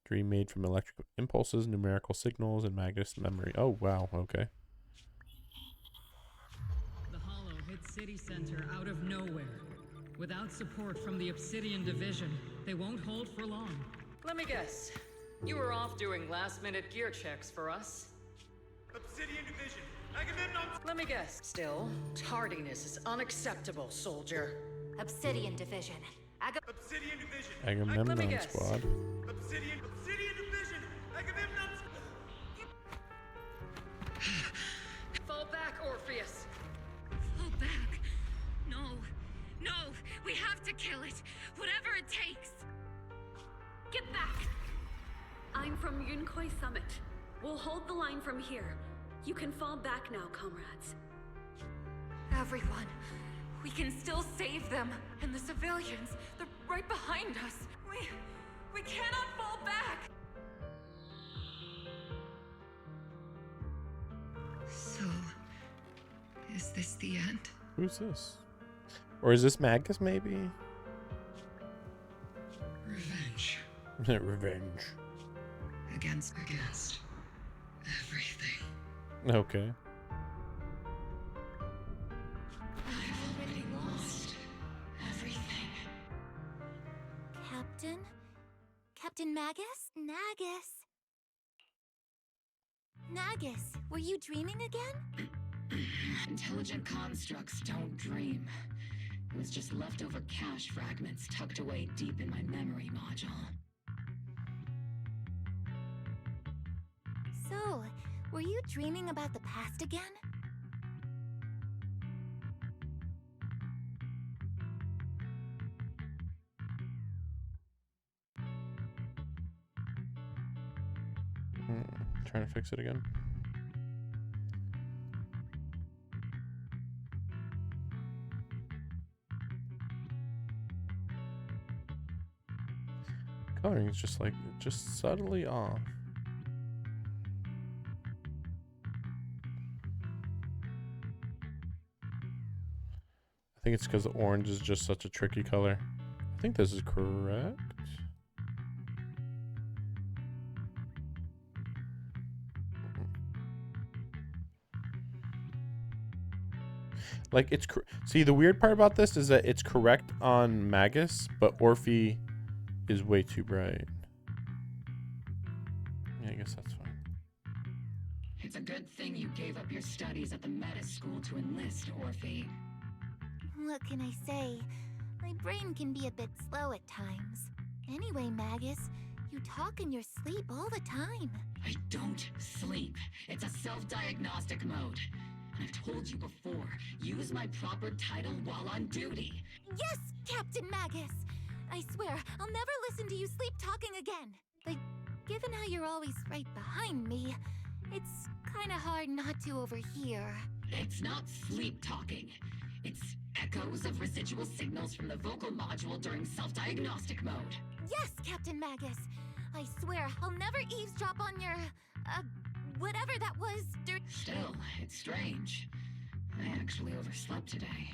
Dream made from electrical impulses, numerical signals, and Magus memory. Oh, wow. Okay. The Hollow hit City Center out of nowhere. Without support from the Obsidian Division, they won't hold for long. Let me guess. You were off doing last-minute gear checks for us. Obsidian Division, Agamemnon. Let me guess. Still, tardiness is unacceptable, soldier. Obsidian Division. Obsidian Division. Agamemnon Squad. Obsidian Division. Agamemnon. Fall back, Orpheus. Fall back? No, we have to kill it, whatever it takes. Get back! I'm from Yunkoi Summit. We'll hold the line from here. You can fall back now, comrades. Everyone, we can still save them. And the civilians, they're right behind us. We cannot fall back! So, is this the end? Who's this? Or is this Magus, maybe? Revenge. Revenge. Against everything. Okay. I've already lost everything. Captain Magus? Nagus, were you dreaming again? Intelligent constructs don't dream. It was just leftover cache fragments tucked away deep in my memory module. So, were you dreaming about the past again? Trying to fix it again. Coloring is just subtly off. I think it's because the orange is just such a tricky color. I think this is correct. Like it's see, the weird part about this is that it's correct on Magus, but Orphe is way too bright. Yeah, I guess that's fine. It's a good thing you gave up your studies at the Meta School to enlist, Orphe. What can I say? My brain can be a bit slow at times. Anyway, Magus, you talk in your sleep all the time. I don't sleep. It's a self-diagnostic mode. And I've told you before, use my proper title while on duty. Yes, Captain Magus! I swear, I'll never listen to you sleep talking again. But given how you're always right behind me, it's kinda hard not to overhear. It's not sleep talking. It's echoes of residual signals from the vocal module during self-diagnostic mode. Yes, Captain Magus! I swear, I'll never eavesdrop on your, whatever that was Still, it's strange. I actually overslept today.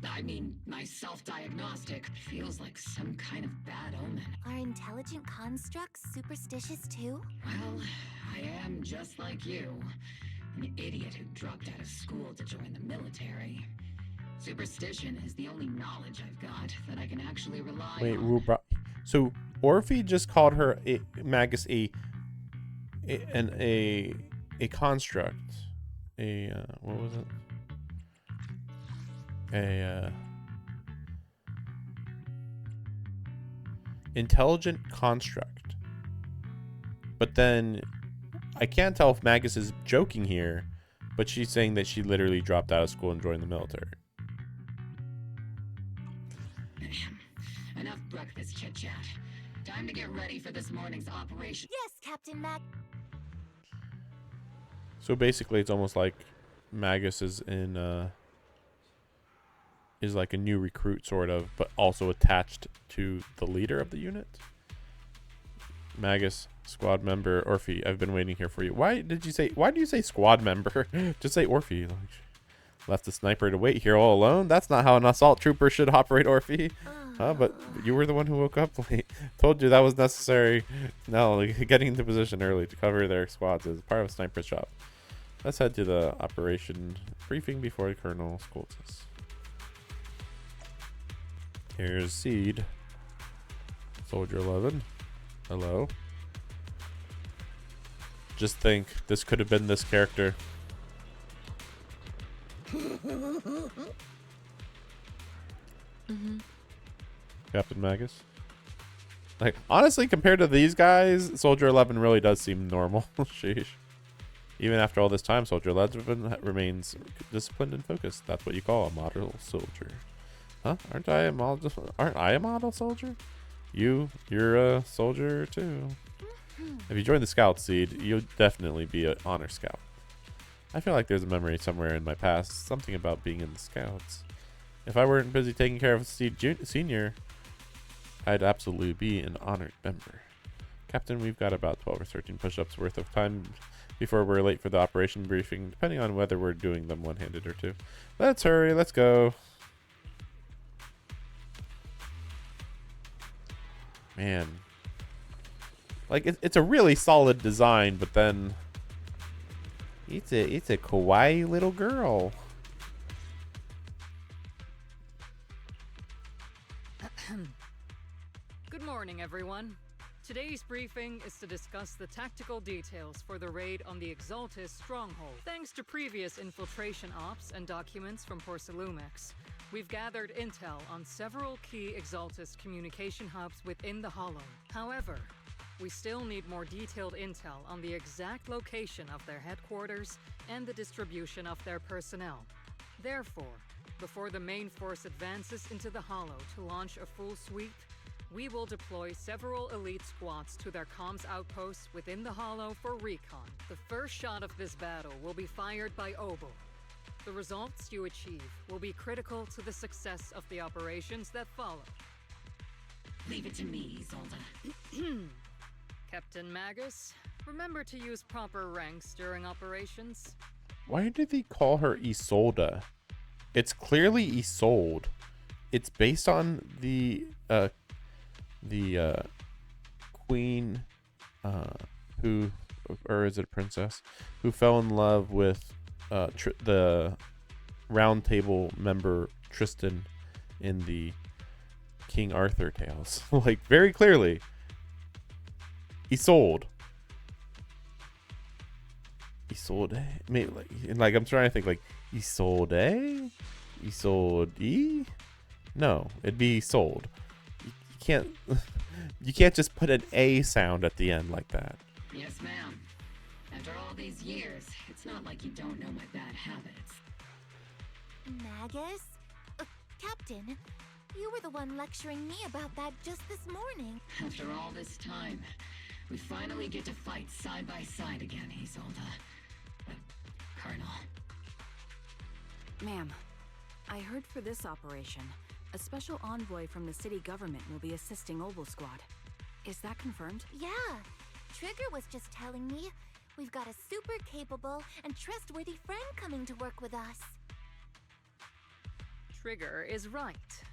I mean, my self-diagnostic feels like some kind of bad omen. Are intelligent constructs superstitious too? Well, I am just like you. An idiot who dropped out of school to join the military. Superstition is the only knowledge I've got that I can actually rely on. So Orphe just called her Magus a construct. What was it? Intelligent construct. But then I can't tell if Magus is joking here, but she's saying that she literally dropped out of school and joined the military. Enough breakfast chit-chat. Time to get ready for this morning's operation. Yes, Captain Mac. So basically, it's almost like Magus is like a new recruit, sort of, but also attached to the leader of the unit. Magus, squad member Orpheus. I've been waiting here for you. Why do you say squad member? Just say Orpheus. Like, left the sniper to wait here all alone? That's not how an assault trooper should operate, Orpheus. But you were the one who woke up late. Told you that was necessary. No, like, getting into position early to cover their squads is part of a sniper's job. Let's head to the operation briefing before the Colonel scolds us. Here's Seed. Soldier 11. Hello. Just think, this could have been this character. Captain Magus. Like, honestly, compared to these guys, Soldier 11 really does seem normal. Sheesh. Even after all this time, Soldier 11 remains disciplined and focused. That's what you call a model soldier. Huh? Aren't I a model soldier? You're a soldier too. If you join the Scout Seed, you'll definitely be an honor scout. I feel like there's a memory somewhere in my past, something about being in the Scouts. If I weren't busy taking care of Seed Senior, I'd absolutely be an honored member. Captain, we've got about 12 or 13 push-ups worth of time before we're late for the operation briefing, depending on whether we're doing them one-handed or two. Let's hurry, let's go. Man. Like, it's a really solid design, but then it's a kawaii little girl. Good morning, everyone. Today's briefing is to discuss the tactical details for the raid on the Exaltis stronghold. Thanks to previous infiltration ops and documents from Porcelumex, we've gathered intel on several key Exaltis communication hubs within the Hollow. However, we still need more detailed intel on the exact location of their headquarters and the distribution of their personnel. Therefore, before the main force advances into the Hollow to launch a full sweep, we will deploy several elite squads to their comms outposts within the Hollow for recon. The first shot of this battle will be fired by Obol. The results you achieve will be critical to the success of the operations that follow. Leave it to me, Isolde. Captain Magus, remember to use proper ranks during operations. Why did they call her Isolde? It's clearly Isolde. It's based on the queen, who, or is it a princess, who fell in love with the Round Table member Tristan in the King Arthur tales. Like, very clearly, Isolde. Isolde? Maybe, like I'm trying to think, like, Isolde? Isolde? No, it'd be Isolde. You can't just put an A sound at the end like that. Yes, ma'am. After all these years, it's not like you don't know my bad habits. Magus? Captain, you were the one lecturing me about that just this morning. After all this time, we finally get to fight side by side again, Isolde. Colonel. Ma'am, I heard for this operation, a special envoy from the city government will be assisting Obol Squad. Is that confirmed? Yeah. Trigger was just telling me we've got a super capable and trustworthy friend coming to work with us. Trigger is right.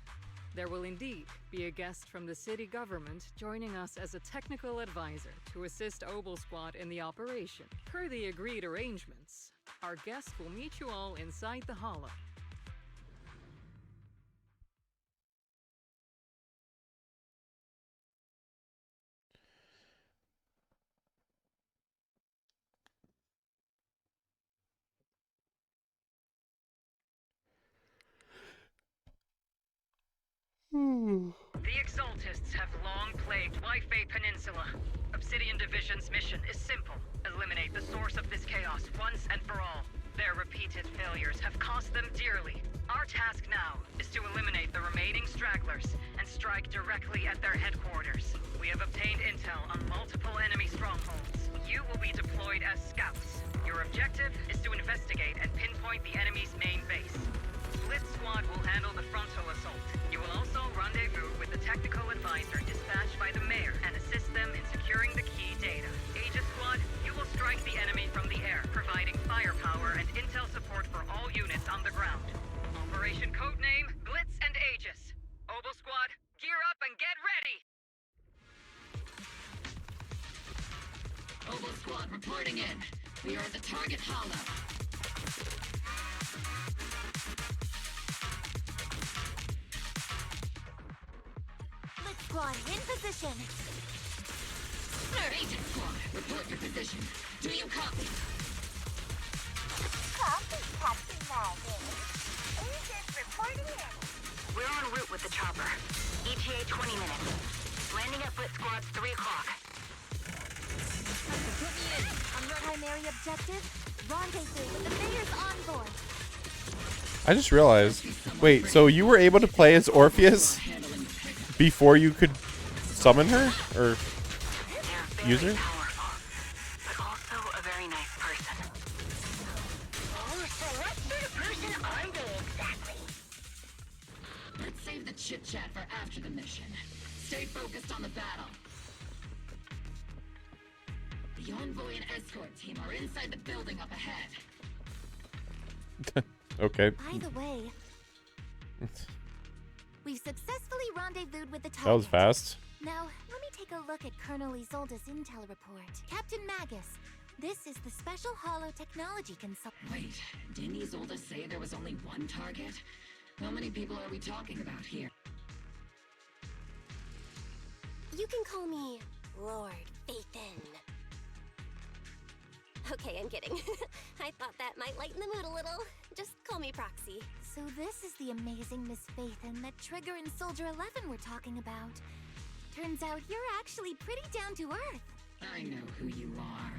There will indeed be a guest from the city government joining us as a technical advisor to assist Obol Squad in the operation. Per the agreed arrangements, our guest will meet you all inside the Hollow. The Exaltists have long plagued Wi-Fi Peninsula. Obsidian Division's mission is simple. Eliminate the source of this chaos once and for all. Their repeated failures have cost them dearly. Our task now is to eliminate the remaining stragglers and strike directly at their headquarters. We have obtained intel on multiple enemy strongholds. You will be deployed as scouts. Your objective in. We are at the target hollow. Let's squad in position. Agent Squad, report your position. Do you copy? Copy, Captain Magus. Agent reporting in. We're en route with the chopper. ETA 20 minutes. Landing at Foot Squad's 3 o'clock. Put me in. Primary objective, rendezvous with the mayor's envoy. I just realized. Wait, so you were able to play as Orpheus before you could summon her or use her? But also a very nice person. Oh, so what sort of person are they exactly? Let's save the chit-chat for after the mission. Stay focused on the battle. The envoy and escort team are inside the building up ahead. Okay. By the way, we've successfully rendezvoused with the target. That was fast. Now, let me take a look at Colonel Isolda's intel report. Captain Magus, this is the Special Hollow Technology Consultant. Wait, didn't Isolda say there was only one target? How many people are we talking about here? You can call me Lord Phaethon. Okay, I'm kidding. I thought that might lighten the mood a little. Just call me Proxy. So this is the amazing Miss Phaethon that Trigger and Soldier 11 were talking about. Turns out you're actually pretty down to earth. I know who you are.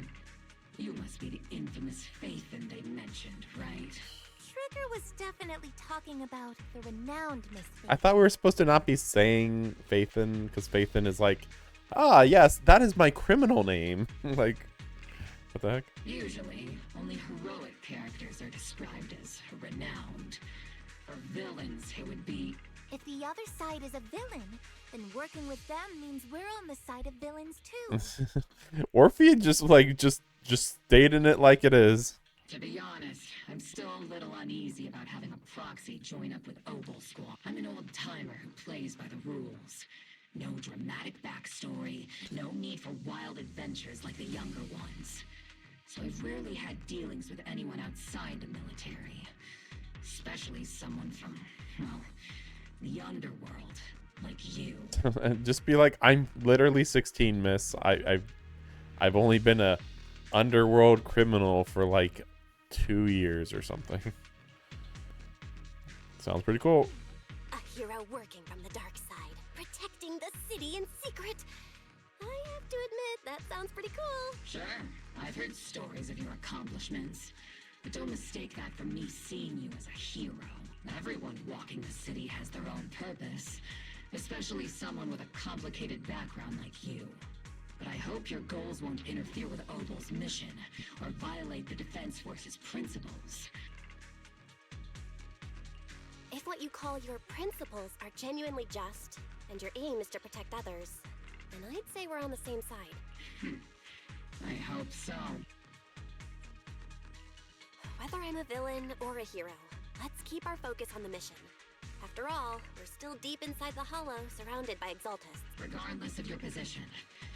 You must be the infamous Phaethon they mentioned, right? Trigger was definitely talking about the renowned Miss Phaethon. I thought we were supposed to not be saying Phaethon because Phaethon is like, ah, yes, that is my criminal name. Like, what the heck? Usually, only heroic characters are described as renowned. For villains, it would be... If the other side is a villain, then working with them means we're on the side of villains too. Orpheus just stating it like it is. To be honest, I'm still a little uneasy about having a proxy join up with Obol Squad. I'm an old-timer who plays by the rules. No dramatic backstory, no need for wild adventures like the younger ones. So I've rarely had dealings with anyone outside the military. Especially someone from, well, the underworld, like you. Just be like, I'm literally 16, miss. I've only been a underworld criminal for like 2 years or something. Sounds pretty cool. A hero working from the dark side, protecting the city in secret. I have to admit, that sounds pretty cool. Sure, I've heard stories of your accomplishments. But don't mistake that for me seeing you as a hero. Everyone walking the city has their own purpose, especially someone with a complicated background like you. But I hope your goals won't interfere with Obol's mission, or violate the Defense Force's principles. If what you call your principles are genuinely just, and your aim is to protect others, then I'd say we're on the same side. I hope so. Whether I'm a villain or a hero, let's keep our focus on the mission. After all, we're still deep inside the Hollow, surrounded by Exaltists. Regardless of your position,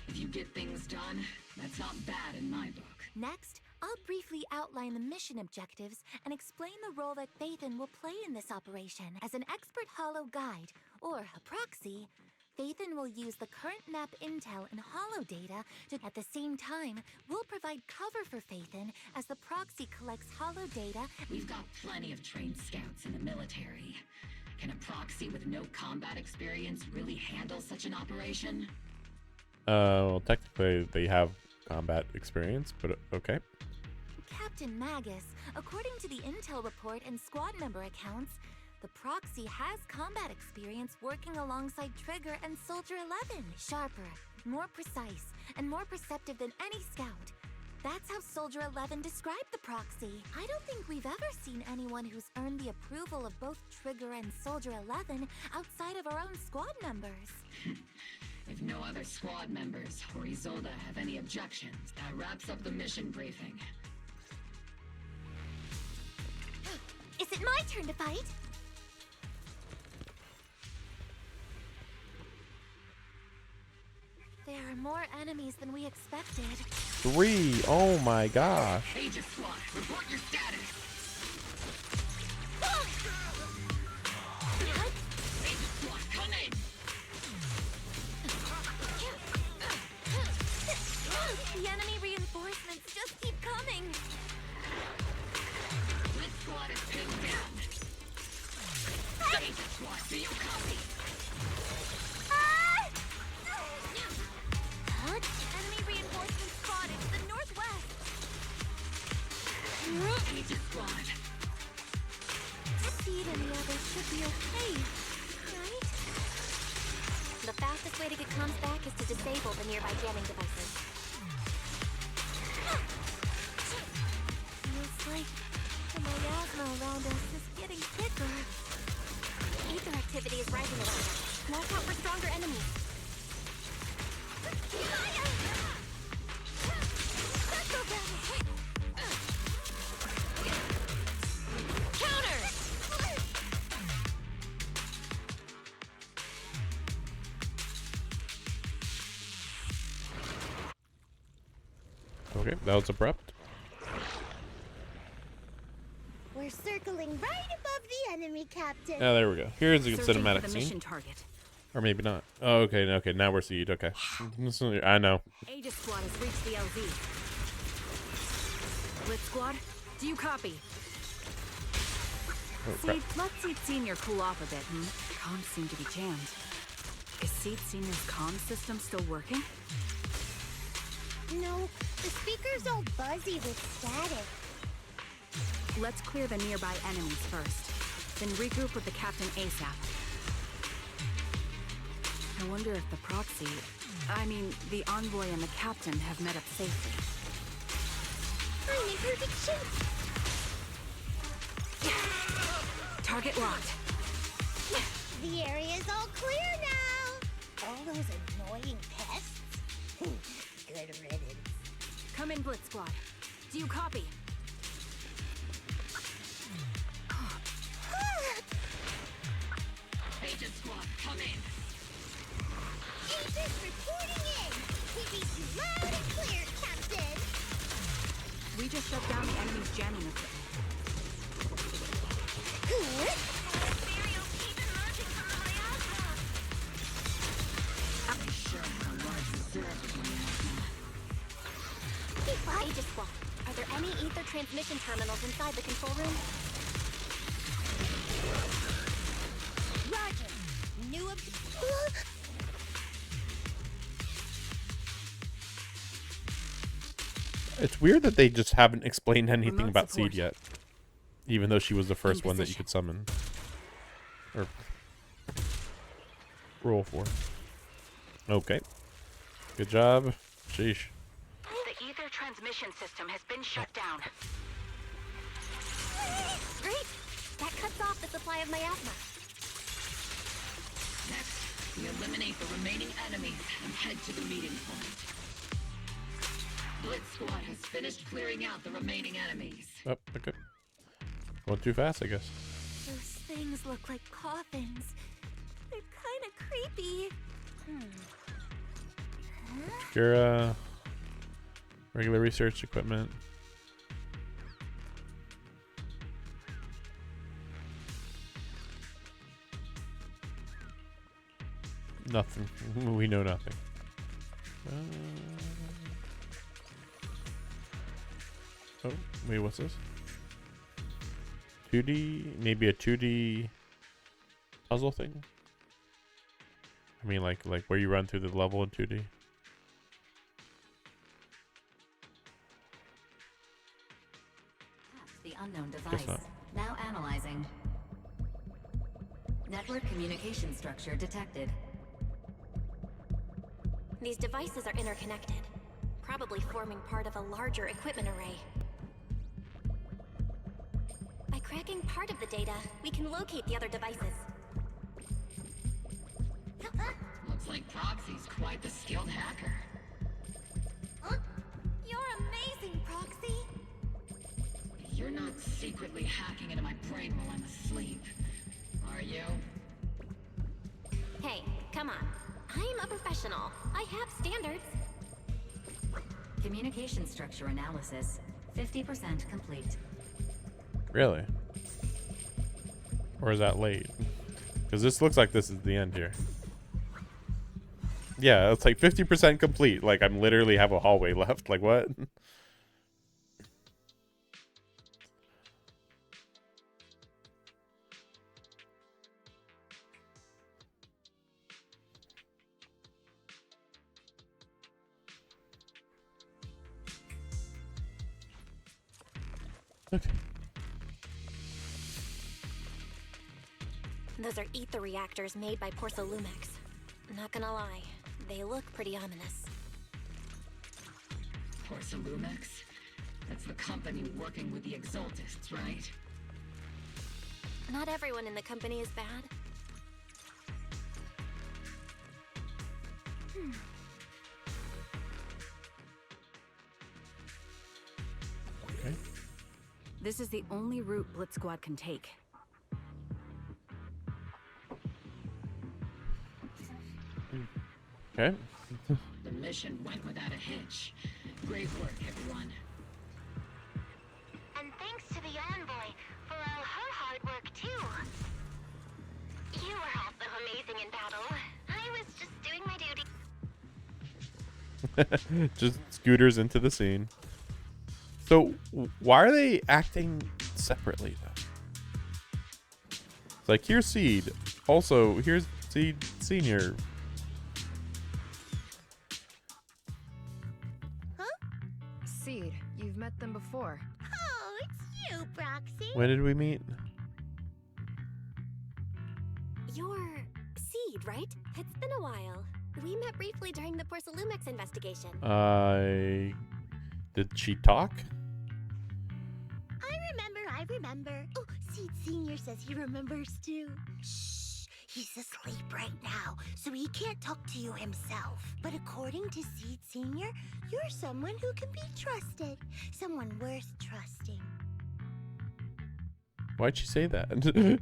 if you get things done, that's not bad in my book. Next, I'll briefly outline the mission objectives and explain the role that Phaethon will play in this operation. As an expert Hollow guide, or a proxy, Phaethon will use the current map intel and Hollow data to, at the same time, we'll provide cover for Phaethon as the proxy collects Hollow data. We've got plenty of trained scouts in the military. Can a proxy with no combat experience really handle such an operation? Well, technically they have combat experience, but okay. Captain Magus, according to the intel report and squad member accounts, the proxy has combat experience working alongside Trigger and Soldier 11. Sharper, more precise, and more perceptive than any scout. That's how Soldier 11 described the proxy. I don't think we've ever seen anyone who's earned the approval of both Trigger and Soldier 11 outside of our own squad members. If no other squad members or Isolda have any objections, that wraps up the mission briefing. Is it my turn to fight? There are more enemies than we expected. 3. Oh my gosh. Agent Squad, report your status. Agent Squad, come in. The enemy reinforcements just keep coming. This squad is pinned down. Agent Squad, do you copy? Enemy reinforcements spotted to the northwest. Agent Squad. Seed and the others should be okay, right? The fastest way to get comms back is to disable the nearby jamming devices. Feels like the miasma around us is getting thicker. Ether activity is rising around us. Watch out for stronger enemies. Counter! Okay, that was abrupt. We're circling right above the enemy, Captain. Oh, there we go. Here's a Searching cinematic for the scene. mission target. Or maybe not. Oh, okay, okay. Now we're Seed. Okay. I know. Aegis Squad has reached the LZ. Blitz Squad, do you copy? Oh, crap. Seed, let Seed Senior cool off a bit, Comms seem to be jammed. Is Seed Senior's comm system still working? No, the speaker's all buzzy with static. Let's clear the nearby enemies first, then regroup with the Captain ASAP. I wonder if the proxy, the envoy and the Captain have met up safely. I'm in perfect shape. Target locked. The area's all clear now. All those annoying pests? Good riddance. Come in, Blitz Squad. Do you copy? Agent Squad, come in. Agents reporting in. We read you loud and clear, Captain. We just shut down the enemy's jamming equipment. Aegis Squad, are there any ether transmission terminals inside the control room? Roger. New It's weird that they just haven't explained anything Remote about support. Seed yet. Even though she was the first one that you could summon. Or roll for. Okay. Good job. Sheesh. The ether transmission system has been shut down. Great! That cuts off the supply of miasma. Next, we eliminate the remaining enemies and head to the meeting point. Blitz Squad has finished clearing out the remaining enemies. Oh, okay. Going too fast, I guess. Those things look like coffins. They're kind of creepy. Your regular research equipment. Nothing. We know nothing. Oh, wait, what's this? 2D? Maybe a 2D puzzle thing? I mean, like where you run through the level in 2D? The unknown Guess device. not. Now analyzing. Network communication structure detected. These devices are interconnected, probably forming part of a larger equipment array. By cracking part of the data, we can locate the other devices. Looks like Proxy's quite the skilled hacker. You're amazing, Proxy. You're not secretly hacking into my brain while I'm asleep, are you? Hey, come on. I'm a professional. I have standards. Communication structure analysis 50% complete. Really? Or is that late? Because this looks like this is the end here. Yeah, it's like 50% complete. Like I'm literally have a hallway left. Like what? Okay. Those are ether reactors made by Porcelumex. Not gonna lie, they look pretty ominous. Porcelumex? That's the company working with the Exaltists, right? Not everyone in the company is bad. Okay. This is the only route Blitz Squad can take. Okay. The mission went without a hitch. Great work, everyone. And thanks to the envoy for all her hard work too. You were also amazing in battle. I was just doing my duty. Just scooters into the scene. So why are they acting separately though? It's like here's Seed. Also here's Seed Senior. Seed, you've met them before. Oh, it's you, Proxy. When did we meet? You're Seed, right? It's been a while. We met briefly during the Porcelumex investigation. Did she talk? I remember. Oh, Seed Senior says he remembers too. Shh, he's asleep right now, so he can't talk to you himself. But according to Seed Senior, you're someone who can be trusted. Someone worth trusting. Why'd she say that?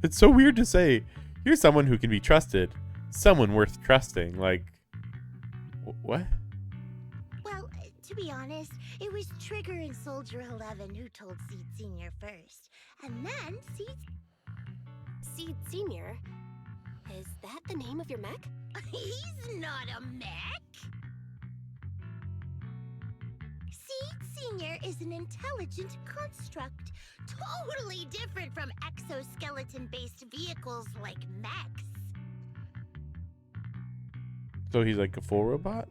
It's so weird to say, here's someone who can be trusted. Someone worth trusting. Like, what? Well, to be honest, it was Trigger and Soldier 11 who told Seed Senior first. And then Seed Senior? Is that the name of your mech? He's not a mech! Seed Senior is an intelligent construct, totally different from exoskeleton-based vehicles like mechs. So he's like a full robot?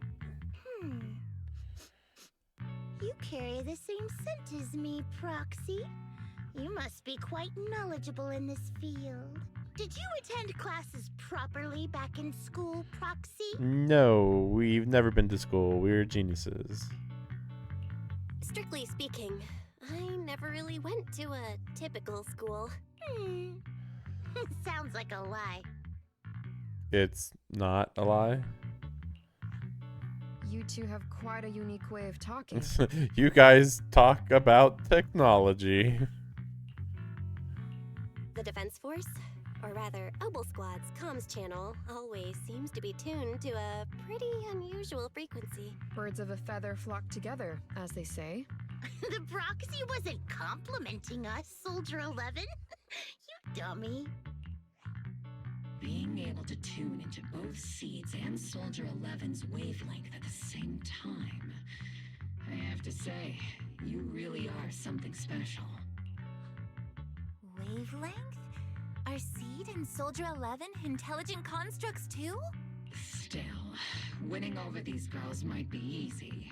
You carry the same scent as me, Proxy. You must be quite knowledgeable in this field. Did you attend classes properly back in school, Proxy? No, we've never been to school. We're geniuses. Strictly speaking, I never really went to a typical school. Sounds like a lie. It's not a lie. You two have quite a unique way of talking. You guys talk about technology. The Defense Force, or rather Obol Squad's comms channel, always seems to be tuned to a pretty unusual frequency. Birds of a feather flock together, as they say. The Proxy wasn't complimenting us, Soldier 11. You dummy. Being able to tune into both Seed's and Soldier 11's wavelength at the same time. I have to say, you really are something special. Wavelength? Are Seed and Soldier 11 intelligent constructs too? Still, winning over these girls might be easy.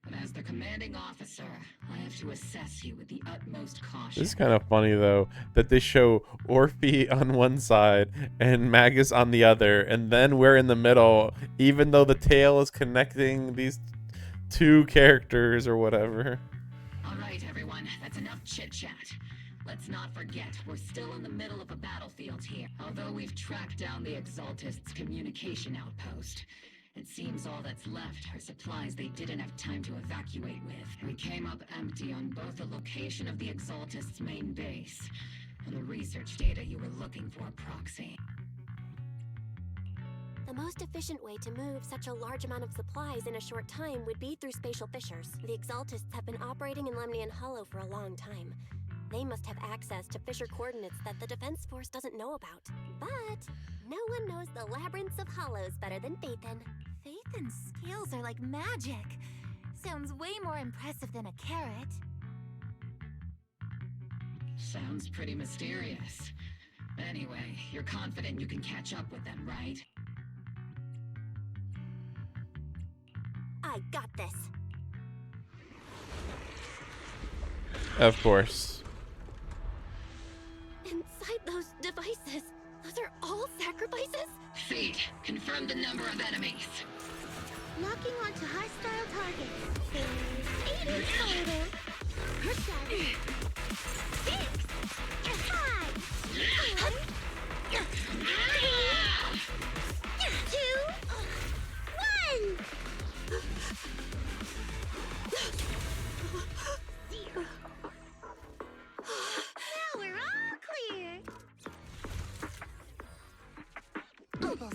But as the commanding officer, I have to assess you with the utmost caution. This is kind of funny, though, that they show Orphe on one side and Magus on the other, and then we're in the middle, even though the tail is connecting these two characters or whatever. All right, everyone, that's enough chit-chat. Let's not forget, we're still in the middle of a battlefield here. Although we've tracked down the Exaltists' communication outpost, it seems all that's left are supplies they didn't have time to evacuate with. We came up empty on both the location of the Exaltists' main base and the research data you were looking for, Proxy. The most efficient way to move such a large amount of supplies in a short time would be through spatial fissures. The Exaltists have been operating in Lemnian Hollow for a long time. They must have access to fissure coordinates that the Defense Force doesn't know about. But no one knows the labyrinths of hollows better than Phaethon. Phaethon's skills are like magic. Sounds way more impressive than a carrot. Sounds pretty mysterious. Anyway, you're confident you can catch up with them, right? I got this. Of course. Inside those devices, those are all sacrifices? Feet, confirm the number of enemies. Locking onto hostile targets. There's 8 in total. 7, 6, 5, 4, 3, 2, 1. Now we're all clear.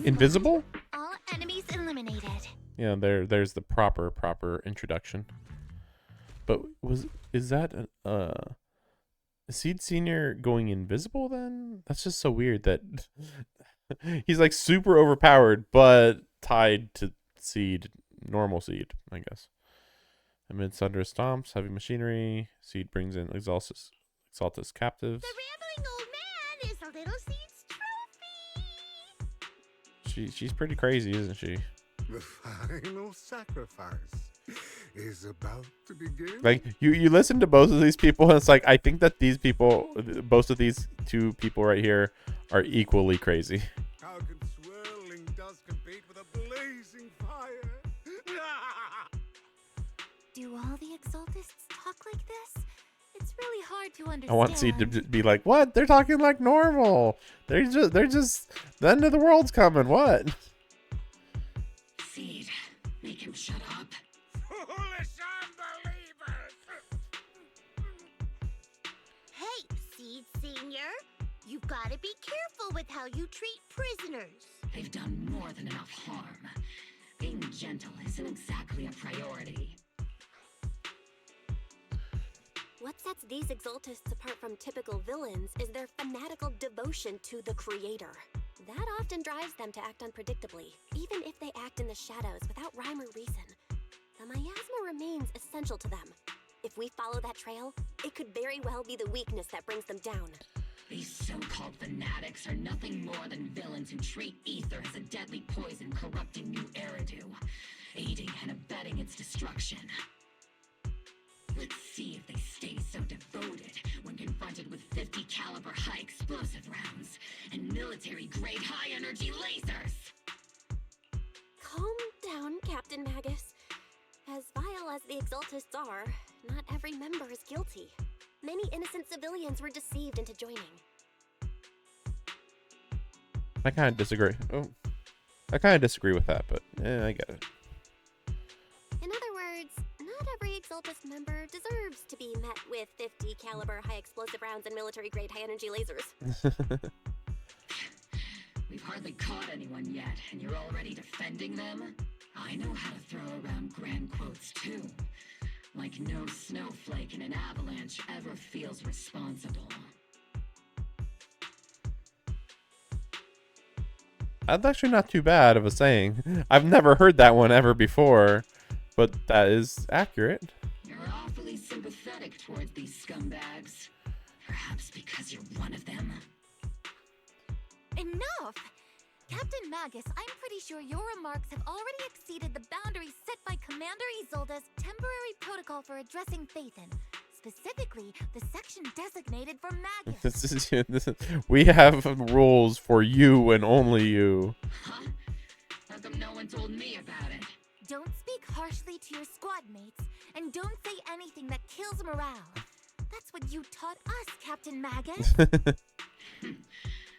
Invisible? All enemies eliminated. Yeah, there's the proper introduction. But is that Seed Senior going invisible then? That's just so weird that he's like super overpowered but tied to Seed, normal Seed, I guess. Amid thunderous stomps, heavy machinery, Seed brings in Exaltus captives. The rambling old man is a little Seed's trophy. She's pretty crazy, isn't she? The final sacrifice is about to begin. Like you listen to both of these people and it's like I think that these people, both of these two people right here are equally crazy. How can swirling dust compete with a blazing fire? Do all the Exaltists talk like this? It's really hard to understand. I want Seed to be like, what? They're talking like normal. They're just the end of the world's coming. What? Seed, make him shut up. Foolish unbelievers! Hey, Seed Senior. You've got to be careful with how you treat prisoners. They've done more than enough harm. Being gentle isn't exactly a priority. What sets these Exaltists apart from typical villains is their fanatical devotion to the Creator. That often drives them to act unpredictably, even if they act in the shadows without rhyme or reason. The miasma remains essential to them. If we follow that trail, it could very well be the weakness that brings them down. These so-called fanatics are nothing more than villains who treat ether as a deadly poison corrupting new Eridu, aiding and abetting its destruction. Let's see if they stay so devoted when confronted with 50 caliber high explosive rounds and military-grade high-energy lasers! Calm down, Captain Magus. As vile as the Exaltists are, not every member is guilty. Many innocent civilians were deceived into joining. I kind of disagree. Oh, I kind of disagree with that, but I get it. In other words, not every Exaltist member deserves to be met with 50 caliber high explosive rounds and military-grade high-energy lasers. We've hardly caught anyone yet, and you're already defending them? I know how to throw around grand quotes too. Like no snowflake in an avalanche ever feels responsible. That's actually not too bad of a saying. I've never heard that one ever before, but that is accurate. You're awfully sympathetic towards these scumbags. Perhaps because you're one of them. Enough! Captain Magus, I'm pretty sure your remarks have already exceeded the boundaries set by Commander Isolde's temporary protocol for addressing Phaethon. Specifically, the section designated for Magus. We have rules for you and only you. Huh? How come no one told me about it? Don't speak harshly to your squad mates, and don't say anything that kills morale. That's what you taught us, Captain Magus.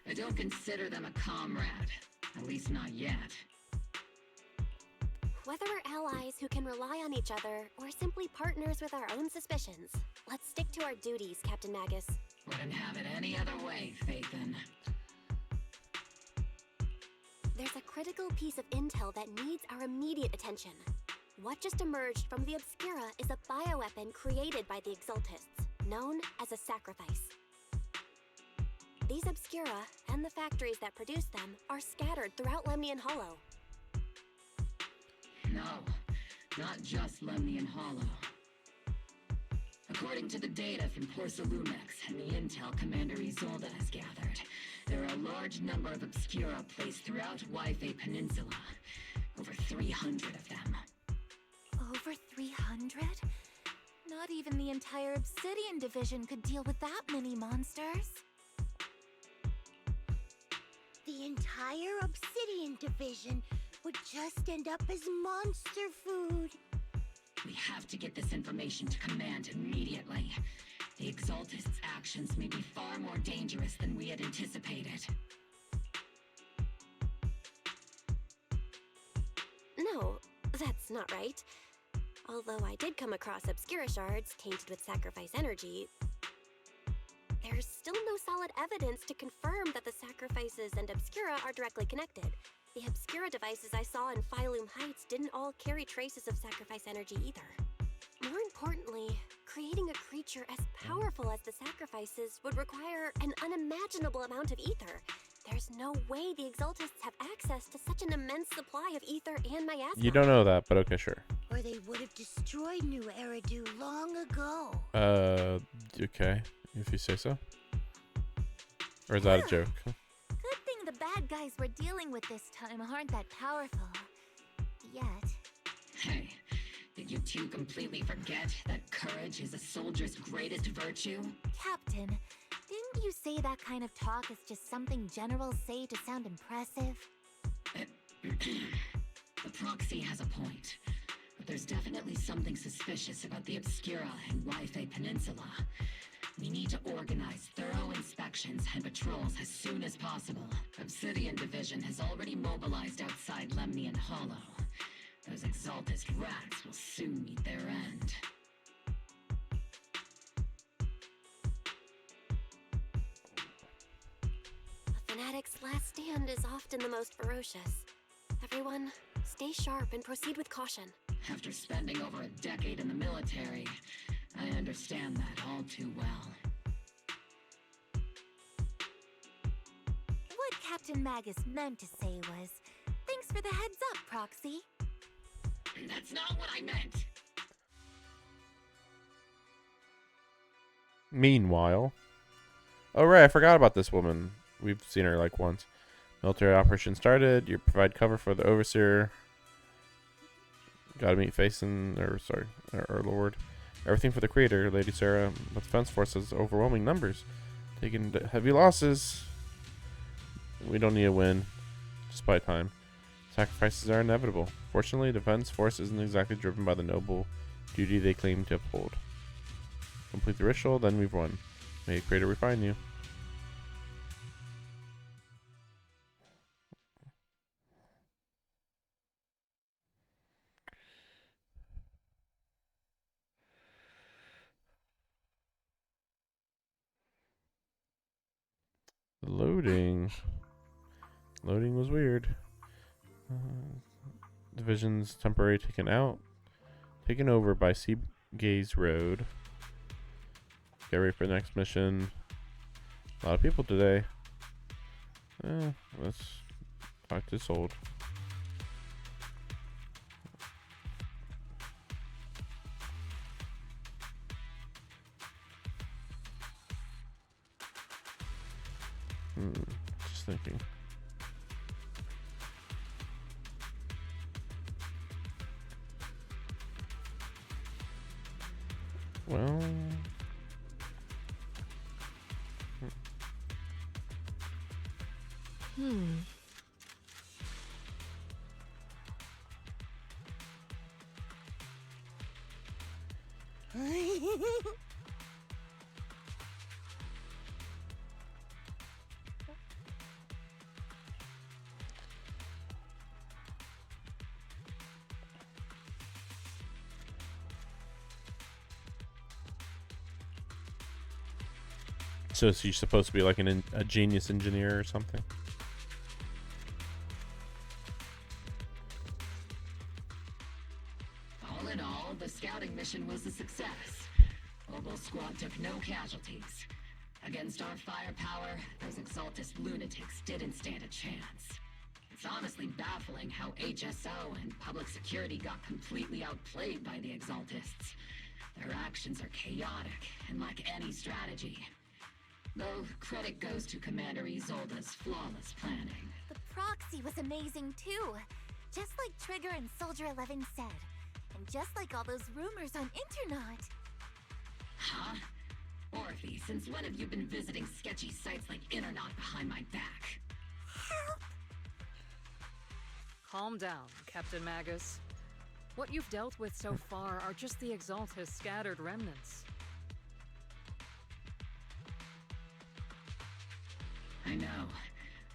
I don't consider them a comrade. At least not yet. Whether we're allies who can rely on each other, or simply partners with our own suspicions, let's stick to our duties, Captain Magus. Wouldn't have it any other way, Phaethon. there's a critical piece of intel that needs our immediate attention. What just emerged from the Obscura is a bioweapon created by the Exaltists, known as a sacrifice. These Obscura, and the factories that produce them, are scattered throughout Lemnian Hollow. No, not just Lemnian Hollow. According to the data from Porcelumex and the intel Commander Isolde has gathered, there are a large number of Obscura placed throughout Yfei Peninsula. Over 300 of them. Over 300? Not even the entire Obsidian Division could deal with that many monsters. The entire Obsidian Division would just end up as monster food. We have to get this information to Command immediately. The Exaltists' actions may be far more dangerous than we had anticipated. No, that's not right. Although I did come across Obscura shards tainted with sacrifice energy, there's still no solid evidence to confirm that the sacrifices and Obscura are directly connected. The Obscura devices I saw in Phylum Heights didn't all carry traces of sacrifice energy either. More importantly, creating a creature as powerful as the sacrifices would require an unimaginable amount of ether. There's no way the Exaltists have access to such an immense supply of ether and miasma. You don't know that, but okay, sure. Or they would have destroyed New Eridu long ago. Okay, if you say so. Or is that a joke? Good thing the bad guys we're dealing with this time aren't that powerful. Yet. Hey, did you two completely forget that courage is a soldier's greatest virtue? Captain, didn't you say that kind of talk is just something generals say to sound impressive? The proxy has a point, but there's definitely something suspicious about the Obscura and Yfei Peninsula. We need to organize thorough inspections and patrols as soon as possible. Obsidian Division has already mobilized outside Lemnian Hollow. Those Exaltist rats will soon meet their end. A fanatic's last stand is often the most ferocious. Everyone, stay sharp and proceed with caution. After spending over a decade in the military, I understand that all too well. What Captain Magus meant to say was, thanks for the heads up, Proxy. That's not what I meant! Meanwhile. Oh, right, I forgot about this woman. We've seen her like once. Military operation started. You provide cover for the Overseer. Gotta meet Faison, or Lord. Everything for the Creator, Lady Sarah. The Defense Force has overwhelming numbers. Taking heavy losses. We don't need a win. Just by time. Sacrifices are inevitable. Fortunately, Defense Force isn't exactly driven by the noble duty they claim to uphold. Complete the ritual, then we've won. May the Creator refine you. Loading was weird. Divisions temporarily taken over by Seagaze Road. Get ready for the next mission. A lot of people today. Let's talk to Sold. Just thinking. Well, so she's supposed to be like a genius engineer or something? no casualties. Against our firepower, those Exaltist lunatics didn't stand a chance. It's honestly baffling how HSO and public security got completely outplayed by the Exaltists. Their actions are chaotic and lack any strategy. Though credit goes to Commander Isolde's flawless planning. The proxy was amazing too. Just like Trigger and Soldier 11 said. And just like all those rumors on Internet. Huh? Orpheus, since when have you been visiting sketchy sites like Internet behind my back? Help! Calm down, Captain Magus. What you've dealt with so far are just the Exaltist scattered remnants. I know.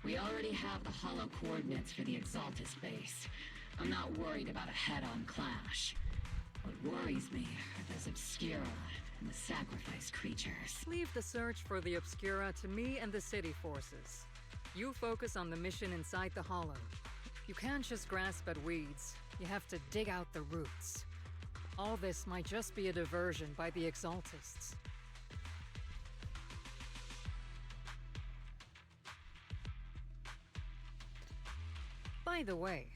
We already have the hollow coordinates for the Exaltist base. I'm not worried about a head-on clash. What worries me are those Obscura and the Sacrifice creatures. Leave the search for the Obscura to me and the city forces. You focus on the mission inside the Hollow. You can't just grasp at weeds. You have to dig out the roots. All this might just be a diversion by the Exaltists. By the way,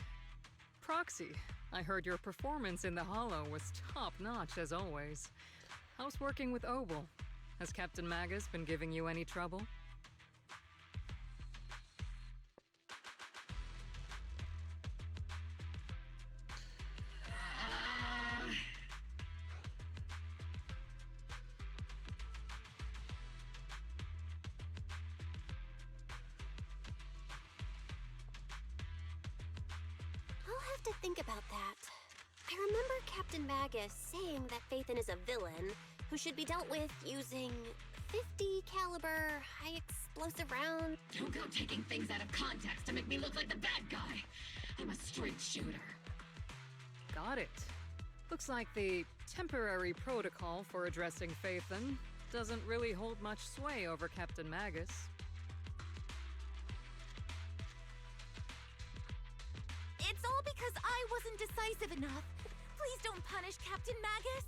Proxy, I heard your performance in the Hollow was top-notch as always. How's working with Obol? Has Captain Magus been giving you any trouble? I'll have to think about that. I remember Captain Magus saying that Phaethon is a villain who should be dealt with using 50 caliber high explosive rounds. Don't go taking things out of context to make me look like the bad guy. I'm a straight shooter. Got it. Looks like the temporary protocol for addressing Phaethon doesn't really hold much sway over Captain Magus. It's all because I wasn't decisive enough. Please don't punish Captain Magus.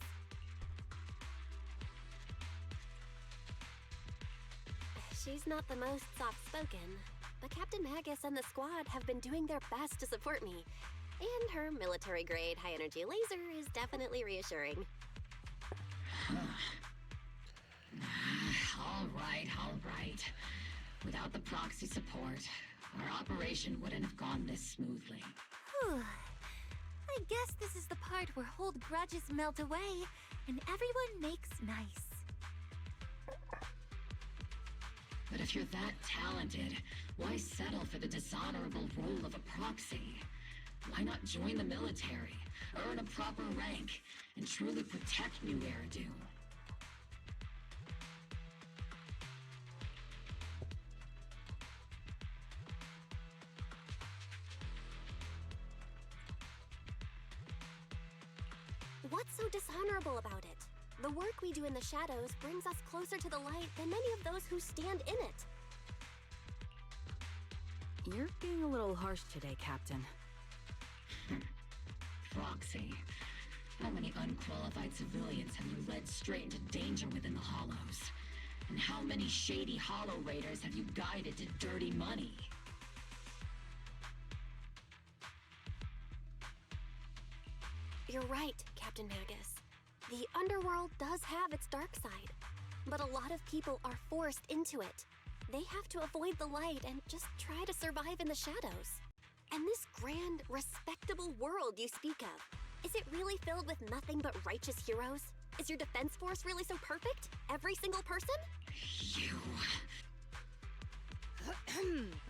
She's not the most soft-spoken, but Captain Magus and the squad have been doing their best to support me. And her military-grade high-energy laser is definitely reassuring. All right. Without the proxy support, our operation wouldn't have gone this smoothly. Whew. I guess this is the part where old grudges melt away and everyone makes nice. But if you're that talented, why settle for the dishonorable role of a proxy? Why not join the military, earn a proper rank, and truly protect New Eridu? What's so dishonorable about it? The work we do in the shadows brings us closer to the light than many of those who stand in it. You're being a little harsh today, Captain. Proxy. How many unqualified civilians have you led straight into danger within the Hollows? And how many shady Hollow Raiders have you guided to dirty money? You're right, Captain Magus. The underworld does have its dark side, but a lot of people are forced into it. They have to avoid the light and just try to survive in the shadows. And this grand, respectable world you speak of, is it really filled with nothing but righteous heroes? Is your defense force really so perfect? Every single person? You...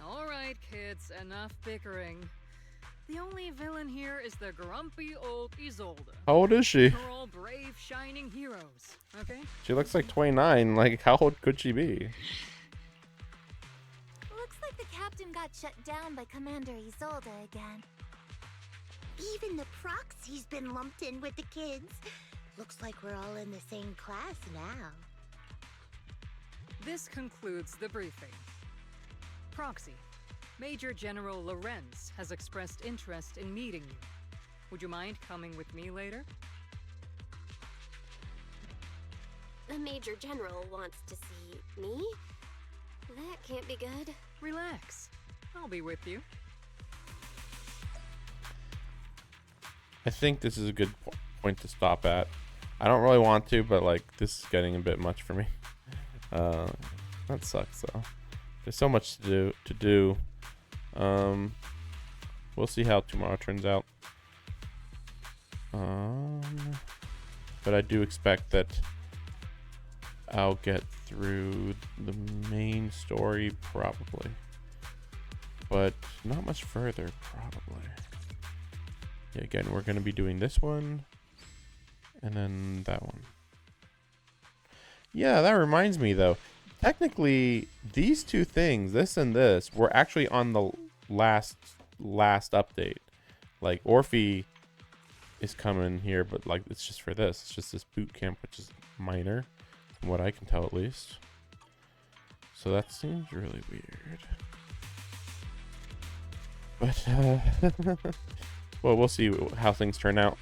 All right, kids, enough bickering. The only villain here is the grumpy old Isolde. How old is she? They're all brave, shining heroes, okay? She looks like 29. Like, how old could she be? Looks like the captain got shut down by Commander Isolde again. Even the proxy's been lumped in with the kids. Looks like we're all in the same class now. This concludes the briefing. Proxy, Major General Lorenz has expressed interest in meeting you. Would you mind coming with me later? the Major General wants to see me? That can't be good. Relax. I'll be with you. I think this is a good point to stop at. I don't really want to, but like this is getting a bit much for me. That sucks though. There's so much to do. We'll see how tomorrow turns out. But I do expect that I'll get through the main story probably, but not much further probably. Yeah, again, we're going to be doing this one and then that one. Yeah, that reminds me though. Technically, these two things, this and this, were actually on the last update. Like Orpheus is coming here, but like it's just for this. It's just this boot camp, which is minor, from what I can tell at least. So that seems really weird. But well, we'll see how things turn out.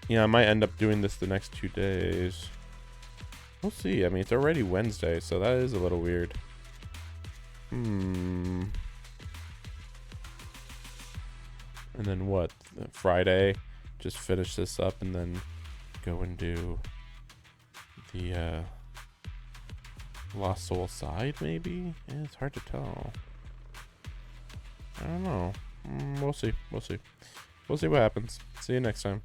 Yeah, I might end up doing this the next 2 days. We'll see. I mean, it's already Wednesday, so that is a little weird. And then what? Friday, just finish this up and then go and do the Lost Soul side, maybe? Yeah, it's hard to tell. I don't know. We'll see. We'll see. We'll see what happens. See you next time.